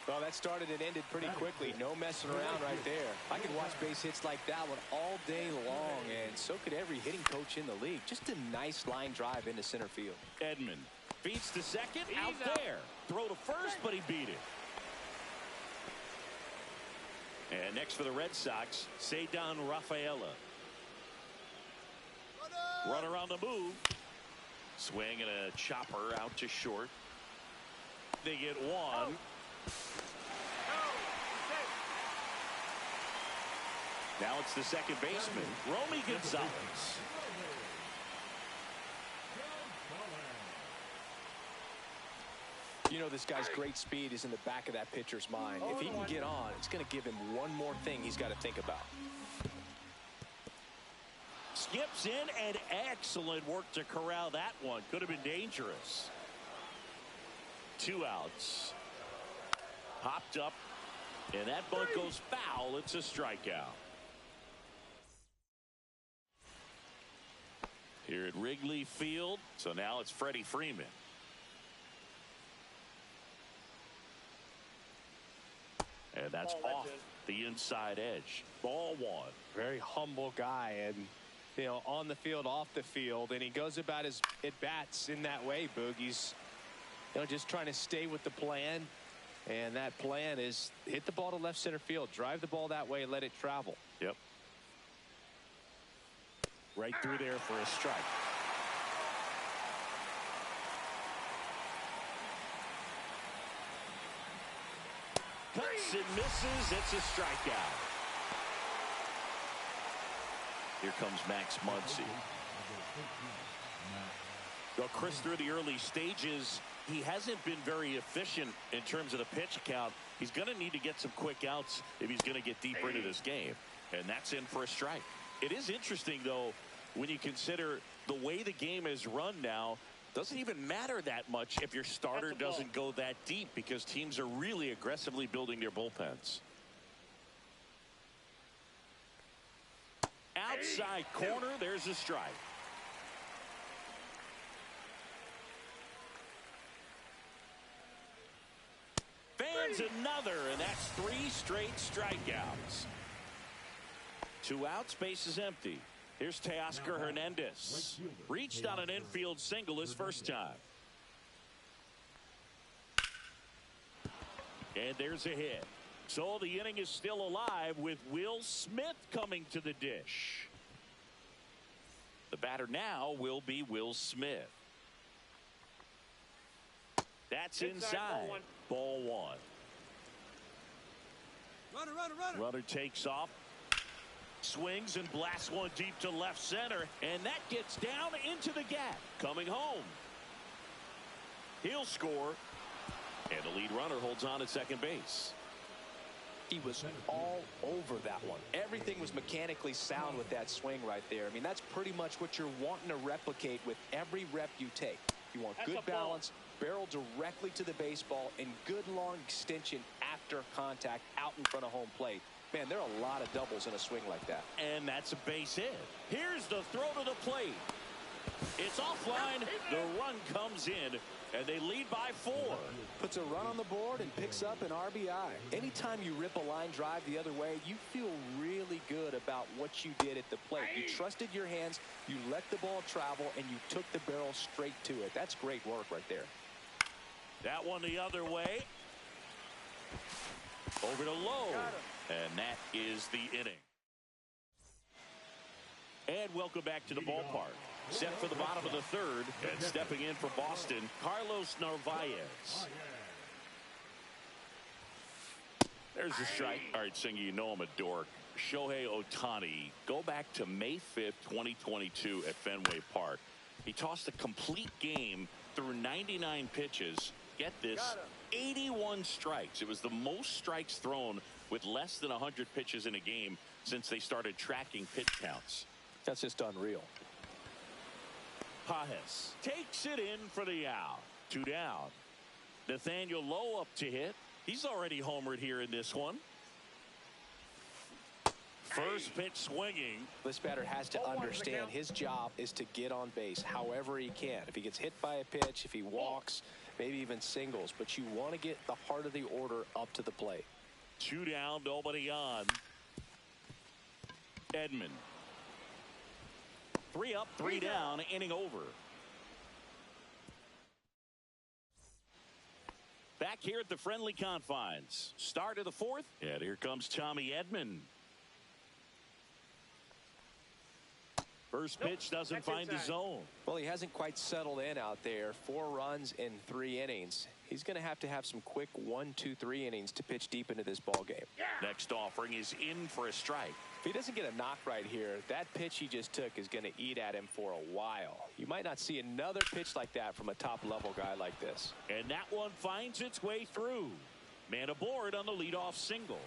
Well, that started and ended pretty quickly. No messing around right there. I could watch base hits like that one all day long, and so could every hitting coach in the league. Just a nice line drive into center field. Edman feeds to second, out there. Throw to first, but he beat it. And next for the Red Sox, Ceddanne Rafaela. Runner on the move. Swing and a chopper out to short. They get one. Now it's the second baseman, Romy Gonzalez. You know, this guy's great speed is in the back of that pitcher's mind. If he can get on, it's going to give him one more thing he's got to think about. Skips in, and excellent work to corral that one. Could have been dangerous. 2 outs. Popped up, and that bunt goes foul. It's a strikeout. Here at Wrigley Field, so now it's Freddie Freeman. And that's off the inside edge. Ball 1. Very humble guy, and you know, on the field, off the field, and he goes about his at-bats in that way, Boog. He's, you know, just trying to stay with the plan, and that plan is hit the ball to left center field, drive the ball that way, let it travel. Yep. Right through there for a strike. Cuts and misses. It's a strikeout. Here comes Max Muncy. Well, Chris, through the early stages, he hasn't been very efficient in terms of the pitch count. He's going to need to get some quick outs if he's going to get deeper into this game. And that's in for a strike. It is interesting, though, when you consider the way the game is run now. Doesn't even matter that much if your starter doesn't go that deep, because teams are really aggressively building their bullpens. Outside corner, there's a strike. Fans another, and that's 3 straight strikeouts. 2 outs, base is empty. Here's Teoscar Hernandez. Reached on an infield single his first time. And there's a hit. So the inning is still alive with Will Smith coming to the dish. The batter now will be Will Smith. That's inside. Ball 1. Runner takes off. Swings and blasts one deep to left center, and that gets down into the gap. Coming home. He'll score, and the lead runner holds on at second base. He was all over that one. Everything was mechanically sound with that swing right there. I mean, that's pretty much what you're wanting to replicate with every rep you take. You want good balance, barrel directly to the baseball, and good long extension after contact out in front of home plate. Man, there are a lot of doubles in a swing like that. And that's a base hit. Here's the throw to the plate. It's offline. The run comes in, and they lead by 4. Puts a run on the board and picks up an RBI. Anytime you rip a line drive the other way, you feel really good about what you did at the plate. You trusted your hands, you let the ball travel, and you took the barrel straight to it. That's great work right there. That one the other way. Over to Lowe. And that is the inning. And welcome back to the ballpark. Set for the bottom of the 3rd, and stepping in for Boston, Carlos Narvaez. There's a strike. All right, Singer, you know I'm a dork. Shohei Ohtani, go back to May 5th, 2022 at Fenway Park. He tossed a complete game through 99 pitches. Get this, 81 strikes. It was the most strikes thrown with less than 100 pitches in a game since they started tracking pitch counts. That's just unreal. Pages takes it in for the out. 2 down. Nathaniel Lowe up to hit. He's already homered here in this one. First pitch swinging. This batter has to understand his job is to get on base however he can. If he gets hit by a pitch, if he walks, maybe even singles. But you want to get the heart of the order up to the plate. 2 down, nobody on. Edman. 3 up, 3 down, inning over. Back here at the friendly confines. Start of the 4th. And here comes Tommy Edman. First pitch doesn't find the zone. Well, he hasn't quite settled in out there. 4 runs in 3 innings. He's going to have some quick 1, 2, 3 innings to pitch deep into this ball game. Next offering is in for a strike. If he doesn't get a knock right here, that pitch he just took is going to eat at him for a while. You might not see another pitch like that from a top-level guy like this. And that one finds its way through. Man aboard on the leadoff single.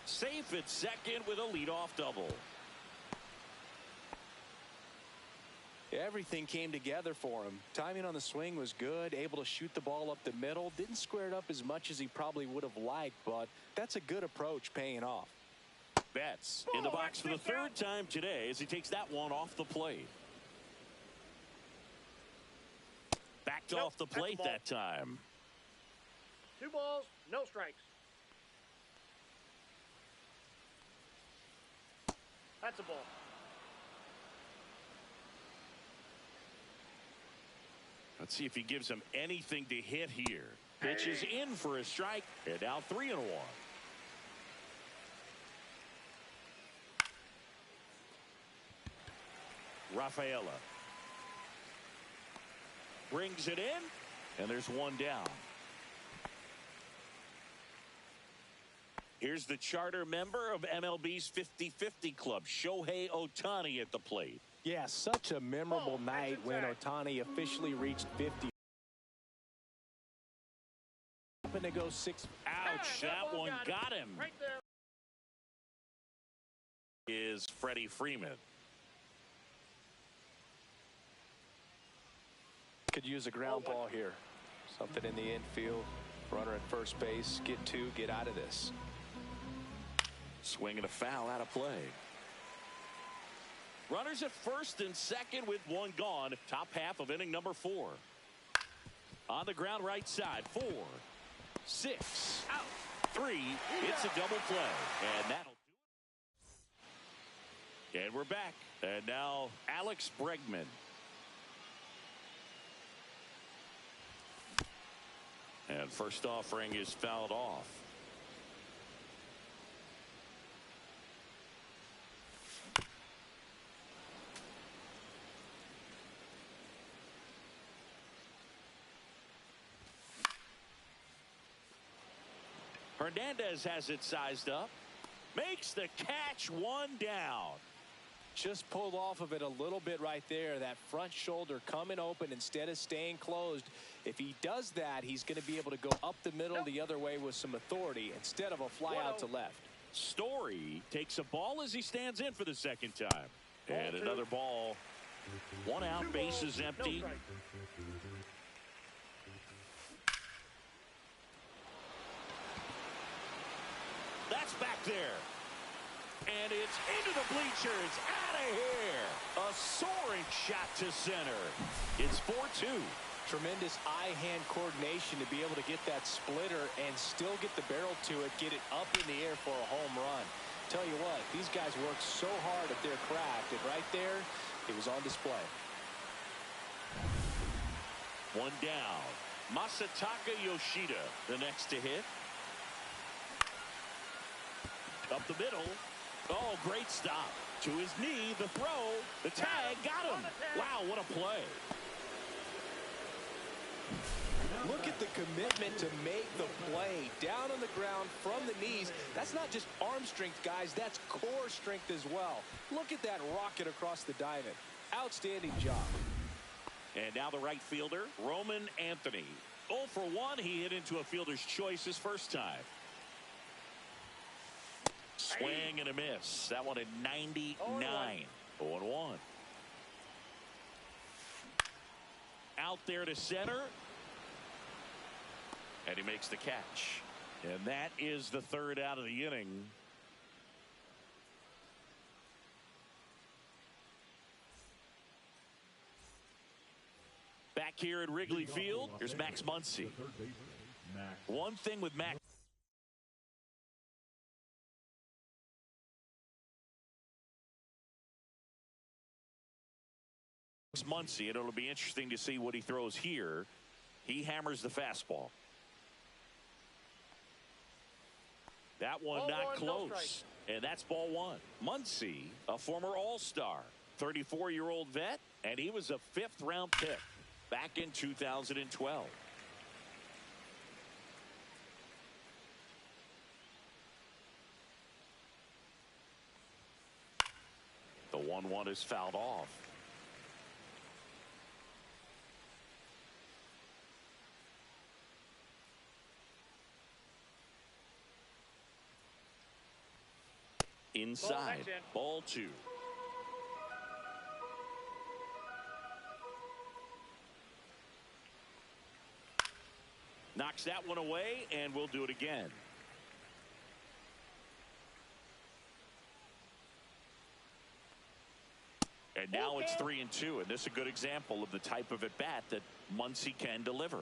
Safe at second with a leadoff double. Everything came together for him. Timing on the swing was good, able to shoot the ball up the middle. Didn't square it up as much as he probably would have liked, but that's a good approach paying off. Betts in the box for the 3rd time today as he takes that one off the plate. Backed off the plate that time. 2 balls, no strikes. That's a ball. Let's see if he gives him anything to hit here. Pitch is in for a strike, and now 3-1. Rafaela brings it in, and there's 1 down. Here's the charter member of MLB's 50-50 club, Shohei Ohtani at the plate. Yeah, such a memorable night when Ohtani officially reached 50. Happened to go 6. Ouch, that one got him. Right there. Is Freddie Freeman. Could use a ground ball here. Something in the infield. Runner at first base. Get 2, get out of this. Swing and a foul out of play. Runners at first and second with 1 gone. Top half of inning number 4. On the ground right side. 4, 6, out, 3. It's a double play. And that'll do it. And we're back. And now Alex Bregman. And first offering is fouled off. Hernandez has it sized up. Makes the catch, 1 down. Just pulled off of it a little bit right there. That front shoulder coming open instead of staying closed. If he does that, he's going to be able to go up the middle the other way with some authority instead of a fly out to left. Story takes a ball as he stands in for the 2nd time. And another ball. 1 out, bases empty. That's back there. And it's into the bleachers. Out of here. A soaring shot to center. It's 4-2. Tremendous eye-hand coordination to be able to get that splitter and still get the barrel to it, get it up in the air for a home run. Tell you what, these guys work so hard at their craft, and right there, it was on display. 1 down. Masataka Yoshida, the next to hit. Up the middle. Oh, great stop. To his knee, the throw, the tag, got him. Wow, what a play. Look at the commitment to make the play. Down on the ground from the knees. That's not just arm strength, guys. That's core strength as well. Look at that rocket across the diamond. Outstanding job. And now the right fielder, Roman Anthony. 0 for 1. He hit into a fielder's choice his first time. Swing and a miss. That one at 99. 0-1. Out there to center. And he makes the catch. And that is the third out of the inning. Back here at Wrigley Field, here's Max Muncy. One thing with Max Muncy, and it'll be interesting to see what he throws here. He hammers the fastball. That one Ball not one, no close. And that's ball one. Muncy, a former All-Star, 34-year-old vet, and he was a fifth-round pick back in 2012. The 1-1 is fouled off. Inside, ball two. Knocks that one away, and we'll do it again. And now it's 3-2, and this is a good example of the type of at-bat that Muncy can deliver.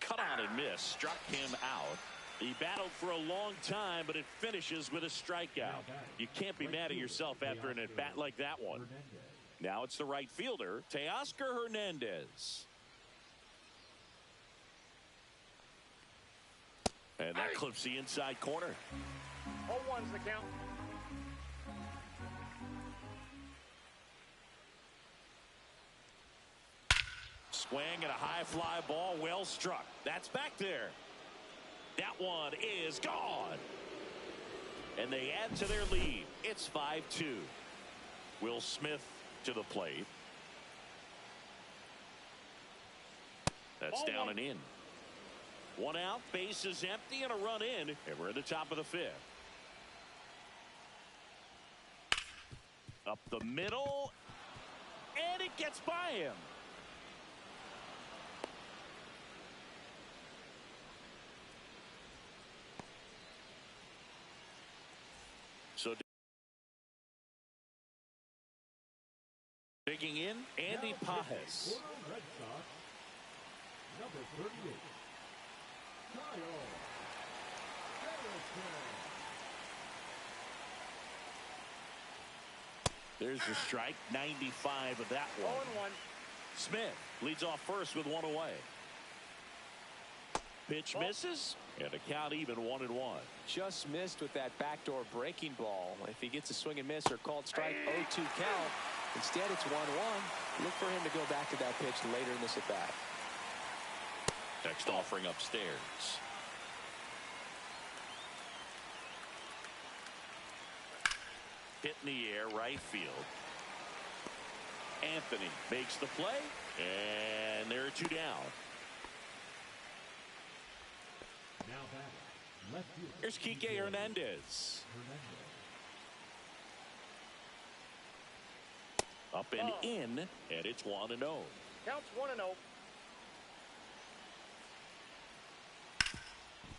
Cut out and miss, struck him out. He battled for a long time, but it finishes with a strikeout. You can't be mad at yourself after an at-bat like that one. Now it's the right fielder, Teoscar Hernandez. And that clips the inside corner. 0-1's the count. Swing and a high fly ball, well struck. That's back there. That one is gone. And they add to their lead. It's 5-2. Will Smith to the plate. That's down and in. One out, base is empty, and a run in, and we're at the top of the fifth. Up the middle, and it gets by him. So digging in, Andy Pages. Red Sox, number 38, Kyle Harrison. There's the strike, 95 of that one. 0-1. Smith leads off first with one away. Pitch misses, and a count even 1-1. Just missed with that backdoor breaking ball. If he gets a swing and miss or called strike, 0-2 count. Instead, it's 1-1. Look for him to go back to that pitch later in this at bat. Next offering upstairs. Hit in the air, right field. Anthony makes the play, and there are two down. Now batting, left fielder. Here's Kike Hernandez. Up and in, and it's 1-0. Counts 1-0.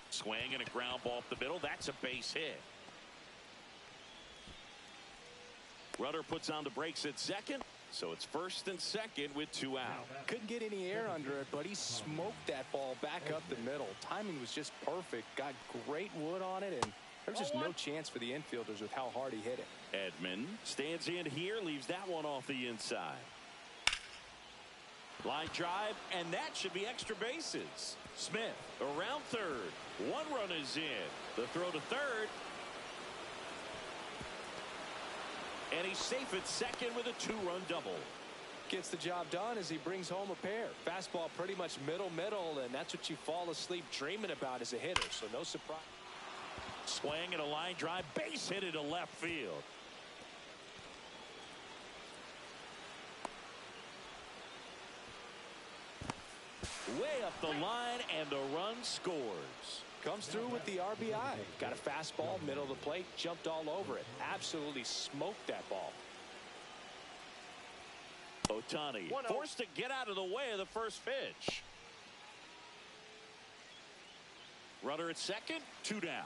Swing and a ground ball up the middle. That's a base hit. Rudder puts on the brakes at second, so it's first and second with two out. Couldn't get any air under it, but he smoked that ball back up the middle. Timing was just perfect. Got great wood on it, and there was just no chance for the infielders with how hard he hit it. Edman stands in here, leaves that one off the inside. Line drive, and that should be extra bases. Smith around third. One run is in. The throw to third. And he's safe at second with a two-run double. Gets the job done as he brings home a pair. Fastball pretty much middle, and that's what you fall asleep dreaming about as a hitter, so no surprise. Swing and a line drive, base hit into left field. Way up the line, and the run scores. Comes through with the RBI. Got a fastball, middle of the plate, jumped all over it. Absolutely smoked that ball. Ohtani forced to get out of the way of the first pitch. Runner at second, 2 down.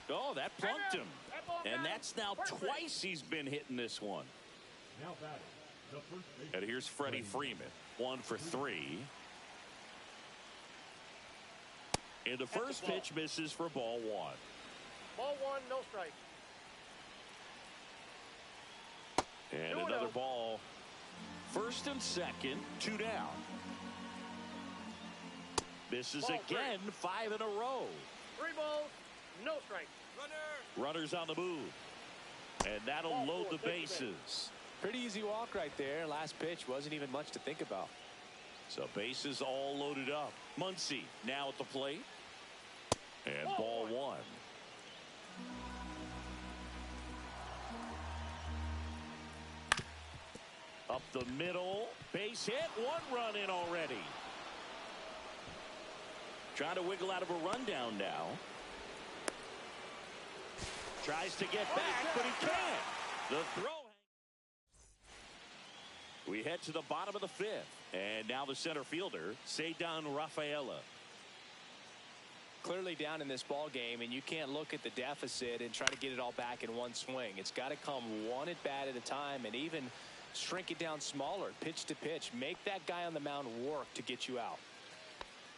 Oh, that plunked him. And that's now twice he's been hitting this one. Now batting, the first baseman. And here's Freddie Freeman, 1 for 3. And the first pitch misses for ball 1. Ball 1, no strike. And another ball. First and second, 2 down. Misses again, 5 in a row. 3 balls, no strike. Runners on the move. And that'll load the bases. Pretty easy walk right there. Last pitch wasn't even much to think about. So bases all loaded up. Muncy now at the plate. And ball 1. Up the middle. Base hit. 1 run in already. Trying to wiggle out of a rundown now. Tries to get back, but he can't. The throw. We head to the bottom of the 5th. And now the center fielder, Ceddanne Rafaela. Clearly down in this ball game, and you can't look at the deficit and try to get it all back in one swing. It's got to come one at bat at a time, and even shrink it down smaller, pitch to pitch. Make that guy on the mound work to get you out.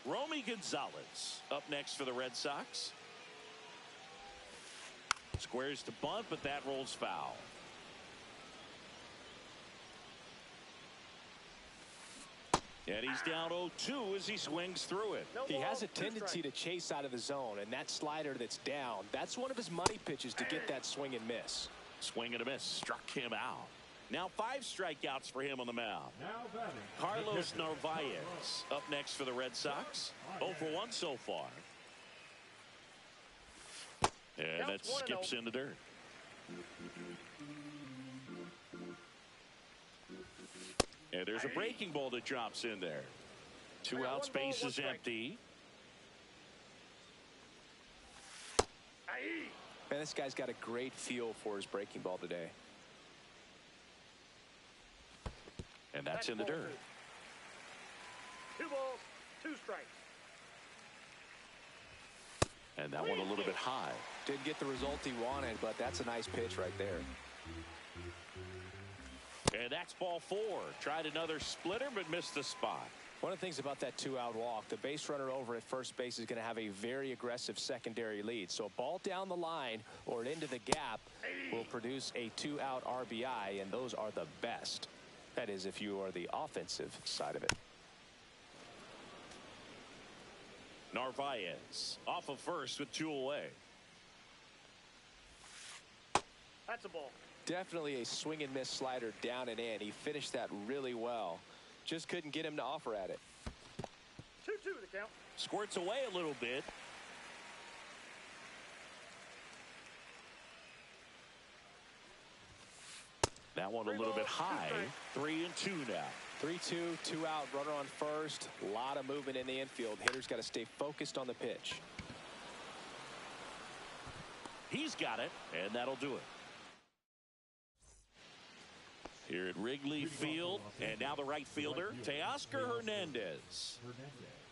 Romy Gonzalez up next for the Red Sox. Squares to bunt, but that rolls foul. And he's down 0-2 as he swings through it. He has a tendency to chase out of the zone, and that slider that's down, that's one of his money pitches to get that swing and miss. Swing and a miss struck him out. Now 5 strikeouts for him on the mound. Now batting, Carlos Narvaez up next for the Red Sox. 0 for 1 so far. And that skips in the dirt. And there's a breaking ball that drops in there. 2 outs, base is empty. Man, this guy's got a great feel for his breaking ball today. And that's in the dirt. 2 balls, 2 strikes. And that one a little bit high. Didn't get the result he wanted, but that's a nice pitch right there. And that's ball 4. Tried another splitter, but missed the spot. One of the things about that 2-out walk, the base runner over at first base is going to have a very aggressive secondary lead. So a ball down the line or into the gap will produce a 2-out RBI, and those are the best. That is, if you are the offensive side of it. Narvaez off of first with 2 away. That's a ball. Definitely a swing and miss slider down and in. He finished that really well. Just couldn't get him to offer at it. 2-2 the count. Squirts away a little bit. That one a little bit high. 3-2 now. 3-2, 2-out, runner on first. A lot of movement in the infield. Hitter's got to stay focused on the pitch. He's got it, and that'll do it. Here at Wrigley Field, and now the right fielder, Teoscar Hernandez.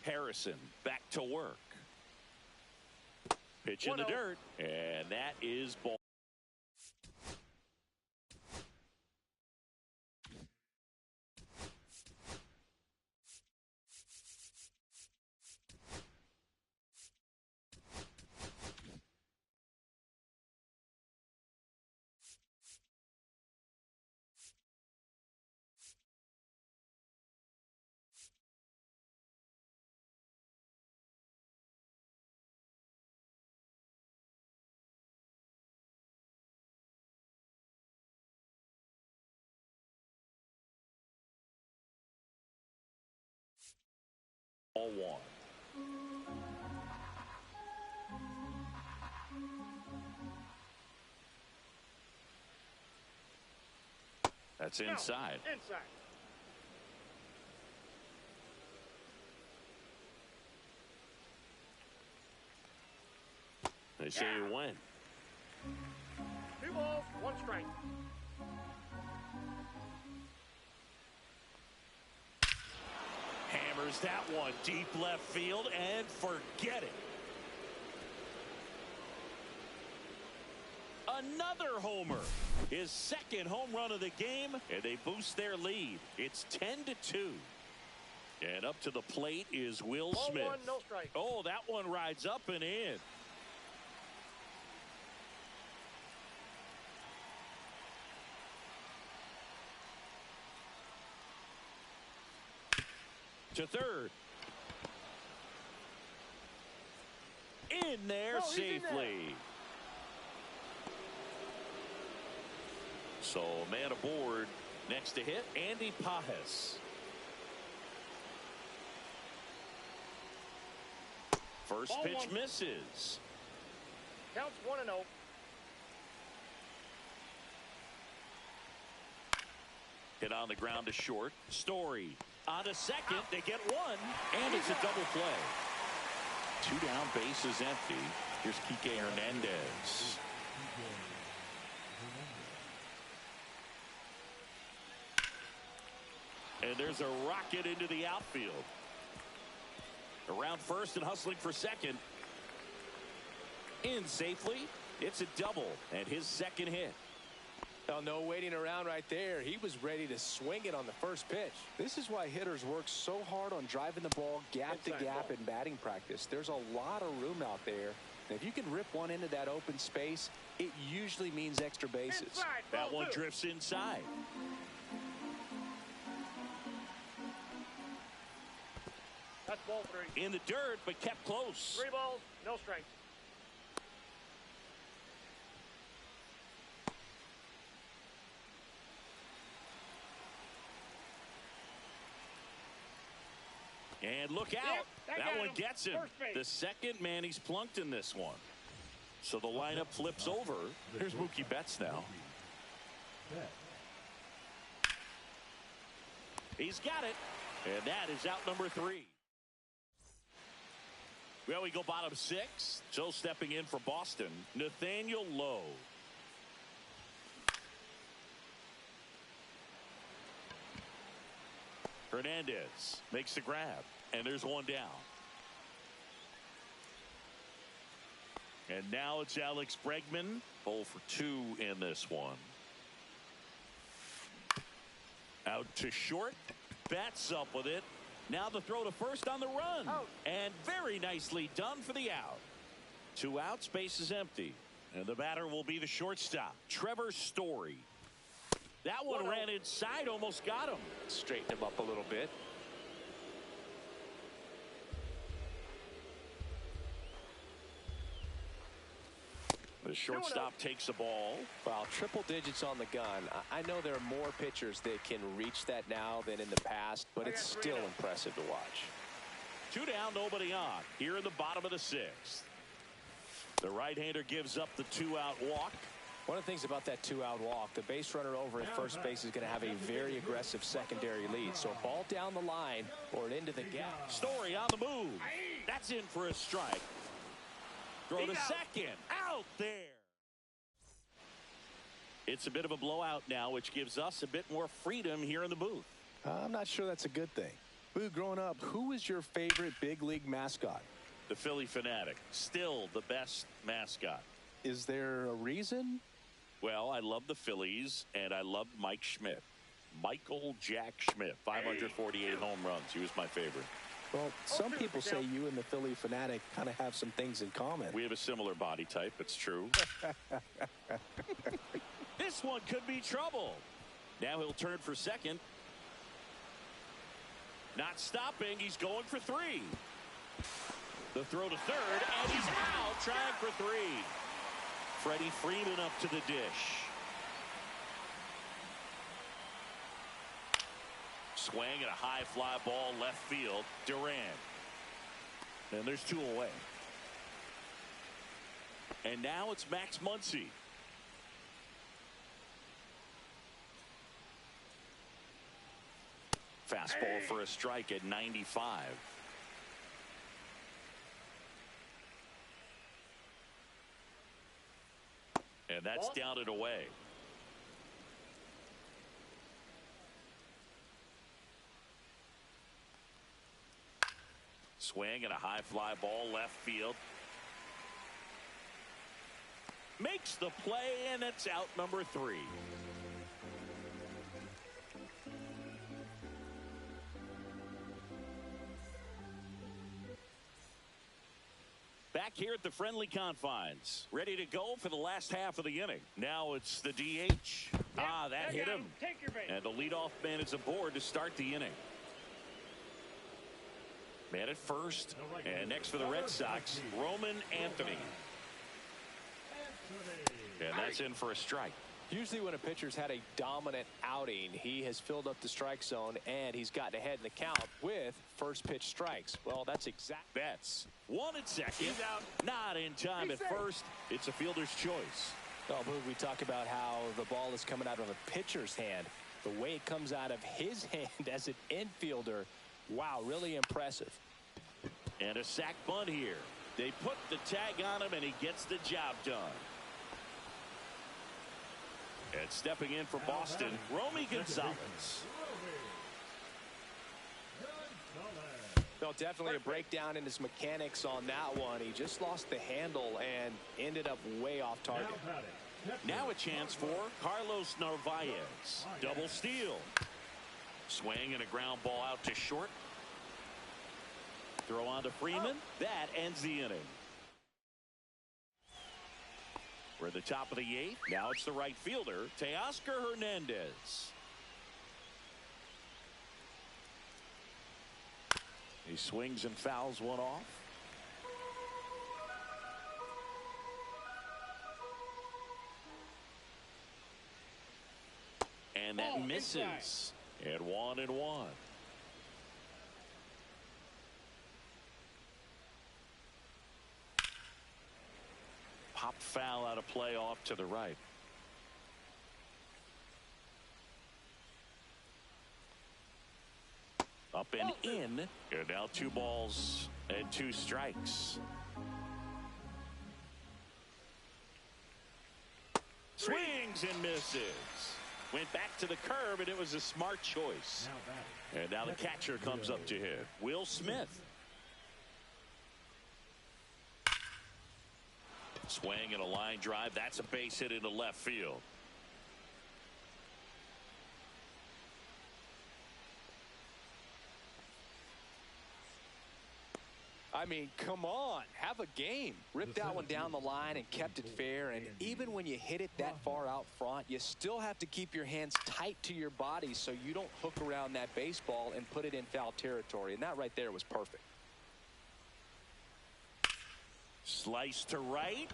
Harrison back to work. Pitch in the dirt, and that is ball. Ball 1. That's inside. Inside. They say you win. 2 balls, 1 strike. Hammers that one deep left field and forget it. Another homer. His second home run of the game, and they boost their lead. It's 10-2. And up to the plate is Will Ball Smith. 1, no strike. Oh, that one rides up and in. To third. In there safely. In there. So man aboard. Next to hit, Andy Pajes. First Ball pitch 1. misses. Counts 1-0. Hit on the ground to short. Story on to second. They get one, and it's a double play. 2 down, bases empty. Here's Kike Hernandez. And there's a rocket into the outfield. Around first and hustling for second. In safely. It's a double and his second hit. Oh, no waiting around right there. He was ready to swing it on the first pitch. This is why hitters work so hard on driving the ball gap to gap in batting practice. There's a lot of room out there. And if you can rip one into that open space, it usually means extra bases. Inside, That ball one 2. drifts inside. That's ball 3. In the dirt, but kept close. 3 balls, no strikes. And look out. Yep, that one him. gets him. First base. The second man he's plunked in this one. So the lineup flips over. Here's Mookie Betts now. Bet. He's got it. And that is out number 3. Well, we go bottom 6. So stepping in for Boston, Nathaniel Lowe. Hernandez makes the grab. And there's one down. And now it's Alex Bregman. 0 for 2 in this one. Out to short. Betts up with it. Now the throw to first on the run. Out. And very nicely done for the out. 2 outs, base is empty. And the batter will be the shortstop, Trevor Story. That one ran inside, almost got him. Straighten him up a little bit. The shortstop takes the ball. Wow, triple digits on the gun. I know there are more pitchers that can reach that now than in the past, but it's still impressive to watch. 2 down, nobody on. Here in the bottom of the 6th. The right-hander gives up the 2-out walk. One of the things about that 2-out walk, the base runner over at first base is going to have a very aggressive secondary lead. So a ball down the line or into the gap. Story on the move. That's in for a strike. Throw to second. Out there. It's a bit of a blowout now, which gives us a bit more freedom here in the booth. I'm not sure that's a good thing. Boo, growing up, who was your favorite big league mascot? The Philly Fanatic. Still the best mascot. Is there a reason? Well, I love the Phillies, and I loved Mike Schmidt. Michael Jack Schmidt, 548 home runs. He was my favorite. Well, some people say you and the Philly Fanatic kind of have some things in common. We have a similar body type. It's true. This one could be trouble. Now he'll turn for second. Not stopping. He's going for 3. The throw to third, and he's out trying for 3. Freddie Freeman up to the dish. Swing and a high fly ball left field. Duran. And there's 2 away. And now it's Max Muncy. Fastball for a strike at 95. And that's down and away. Swing and a high fly ball left field. Makes the play, and it's out number 3. Back here at the friendly confines, ready to go for the last half of the inning. Now it's the DH. That hit him. Take your base. And the leadoff man is aboard to start the inning. Man at first, and next for the Red Sox, Roman Anthony. And that's in for a strike. Usually when a pitcher's had a dominant outing, he has filled up the strike zone and he's gotten ahead in the count with first pitch strikes. Well, that's exact. Betts, 1 at second. He's out. Not in time at first. It's a fielder's choice. Oh, Boog, we talk about how the ball is coming out of a pitcher's hand. The way it comes out of his hand as an infielder, wow, really impressive. And a sac bunt here. They put the tag on him, and he gets the job done. And stepping in for Boston, Romy Gonzalez. No, definitely a breakdown in his mechanics on that one. He just lost the handle and ended up way off target. Now a chance for Carlos Narvaez. Double steal. Swing and a ground ball out to short. Throw on to Freeman. That ends the inning. We're at the top of the 8th. Now it's the right fielder, Teoscar Hernandez. He swings and fouls one off. And that misses. And 1-1. Pop foul out of play off to the right. Up and in. And now 2 balls and 2 strikes. Swings and misses. Went back to the curve, and it was a smart choice. And now the catcher comes up to hit. Will Smith. Swing and a line drive. That's a base hit into left field. I mean, come on, have a game. Ripped that one down the line and kept it fair. And even when you hit it that far out front, you still have to keep your hands tight to your body so you don't hook around that baseball and put it in foul territory. And that right there was perfect. Slice to right.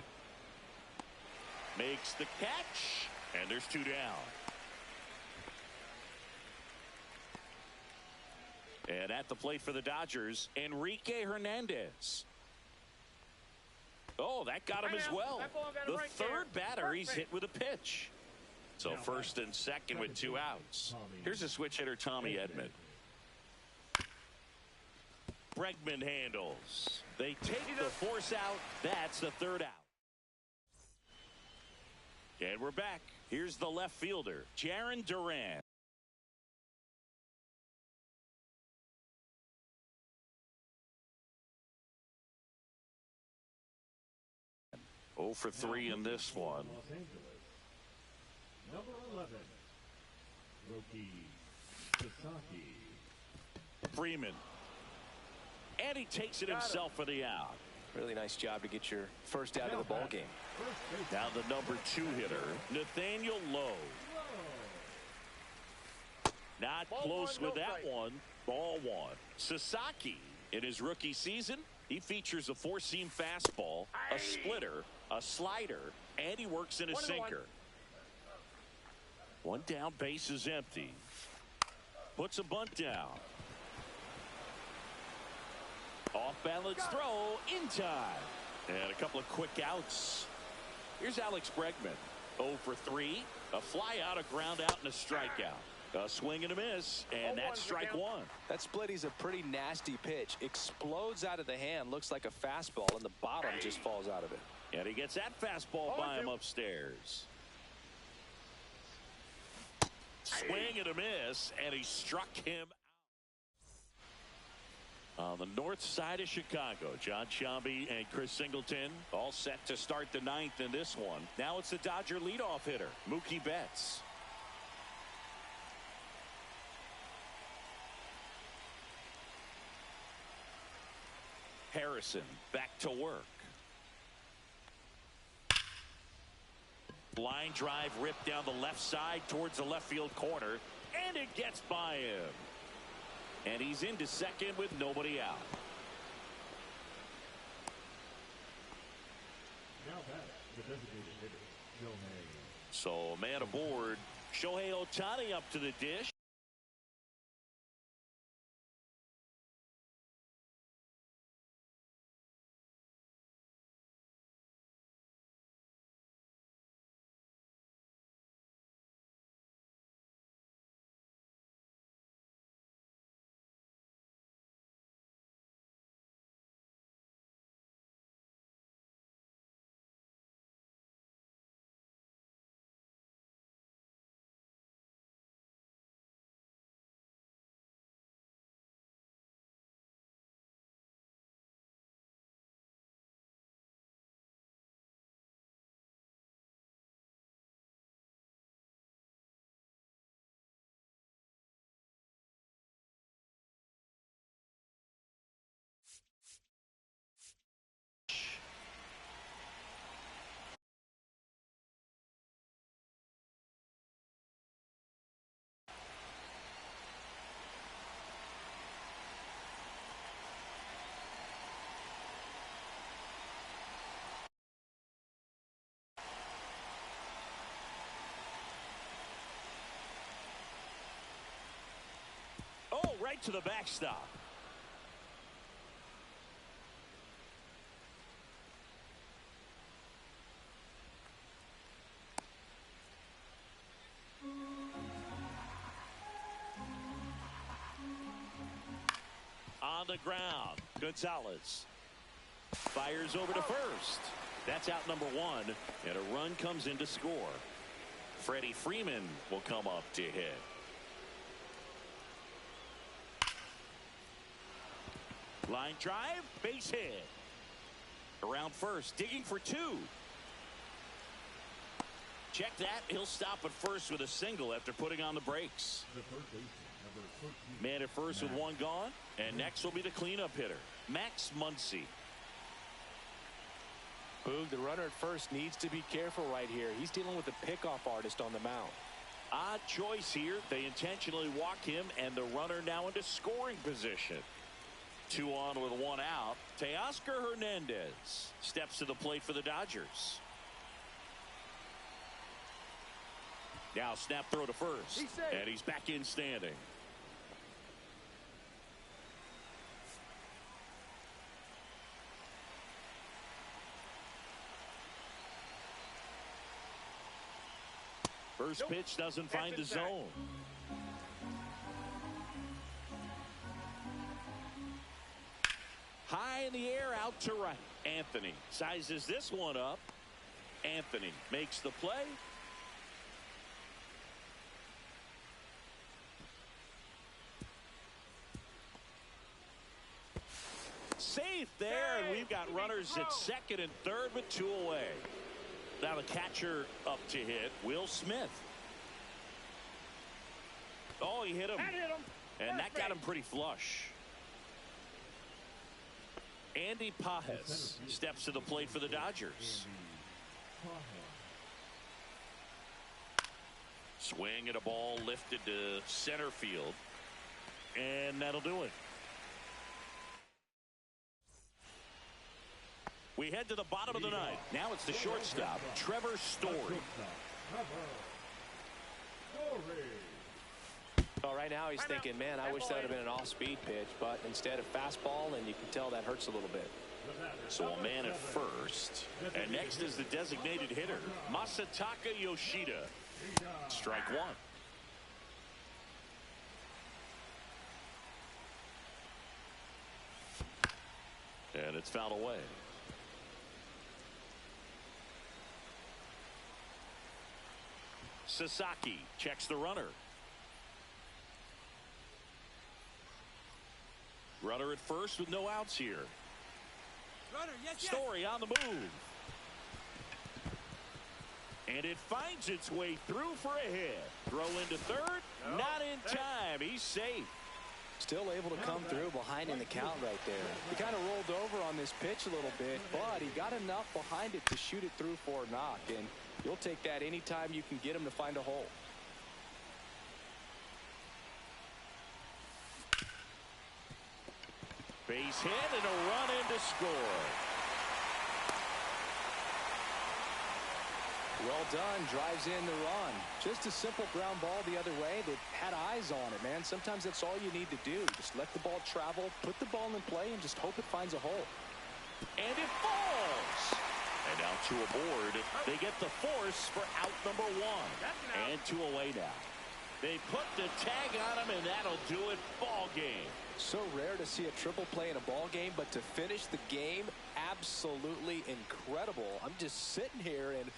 Makes the catch. And there's 2 down. And at the plate for the Dodgers, Enrique Hernandez. Oh, that got him as well. The third batter he's hit with a pitch. So first and second with 2 outs. Here's a switch hitter, Tommy Edman. Bregman handles. They take the force out. That's the 3rd out. And we're back. Here's the left fielder, Jarren Duran. Oh for 3 in this one. Los Angeles. Number 11, Roki Sasaki. Freeman. And he takes it himself for the out. Really nice job to get your first out of the ball game. Now the number 2 hitter, Nathaniel Lowe. Not close with that one. Ball 1. Sasaki, in his rookie season, he features a 4-seam fastball, a splitter, a slider, and he works in a sinker. 1 down, base is empty. Puts a bunt down. Off balance throw in time. And a couple of quick outs. Here's Alex Bregman. 0 for 3. A fly out, a ground out, and a strikeout. A swing and a miss, and that's strike 1. That split is a pretty nasty pitch. Explodes out of the hand, looks like a fastball, and the bottom just falls out of it. And he gets that fastball by him upstairs. Swing and a miss, and he struck him out. On the north side of Chicago, John Sciambi and Chris Singleton all set to start the ninth in this one. Now it's the Dodger leadoff hitter, Mookie Betts. Harrison back to work. Line drive ripped down the left side towards the left field corner, and it gets by him. And he's into second with nobody out. Now back, the designated hitter, Shohei. So a man aboard. Shohei Ohtani up to the dish. Oh, right to the backstop. On the ground, Gonzalez fires over to first. That's out number one, and a run comes in to score. Freddie Freeman will come up to hit. Line drive, base hit. Around first, digging for two. Check that. He'll stop at first with a single after putting on the brakes. The third baseman, number 13. Man at first with one gone. And next will be the cleanup hitter, Max Muncy. Boog, the runner at first needs to be careful right here. He's dealing with a pickoff artist on the mound. Odd choice here. They intentionally walk him, and the runner now into scoring position. 2 on with 1 out. Teoscar Hernandez steps to the plate for the Dodgers. Now snap throw to first. And he's back in standing. First pitch doesn't find the zone. High in the air, out to right. Anthony sizes this one up. Anthony makes the play. Safe there, and we've got runners at second and third with 2 away. Now the catcher up to hit, Will Smith. Oh, he hit him. And that got him pretty flush. Andy Pages steps to the plate for the Dodgers. Swing and a ball lifted to center field. And that'll do it. We head to the bottom of the ninth. Now it's the shortstop, Trevor Story. Well, right now he's thinking, man, I wish that would have been an off-speed pitch, but instead a fastball, and you can tell that hurts a little bit. So a man at first. And next is the designated hitter, Masataka Yoshida. Strike one. And it's fouled away. Sasaki checks the runner. Runner at first with no outs here. Runner, yes, Story on the move. And it finds its way through for a hit. Throw into third. No. Not in time. He's safe. Still able to come through behind in the count right there. He kind of rolled over on this pitch a little bit, but he got enough behind it to shoot it through for a knock. And you'll take that anytime you can get him to find a hole. Base hit and a run in to score. Well done. Drives in the run. Just a simple ground ball the other way that had eyes on it, man. Sometimes that's all you need to do. Just let the ball travel, put the ball in play, and just hope it finds a hole. And it falls. And now to a board. They get the force for out number one. And 2 away now. They put the tag on him, and that'll do it. Ball game. So rare to see a triple play in a ball game, but to finish the game, absolutely incredible. I'm just sitting here and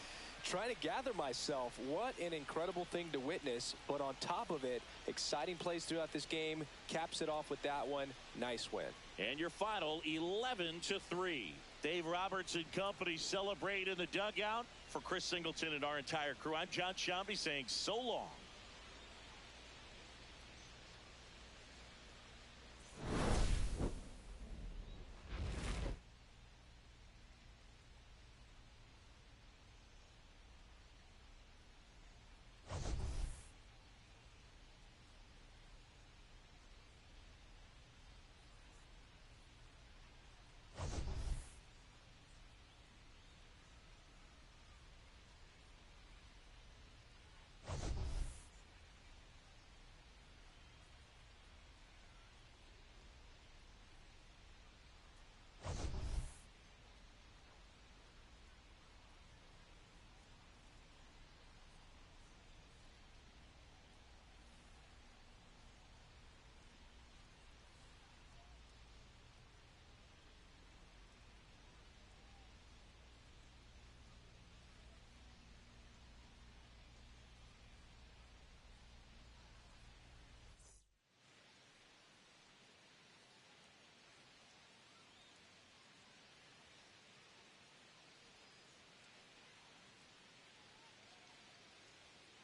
trying to gather myself. What an incredible thing to witness. But on top of it, exciting plays throughout this game. Caps it off with that one. Nice win. And your final 11-3. Dave Roberts and company celebrate in the dugout. For Chris Singleton and our entire crew, I'm John Shambi saying so long.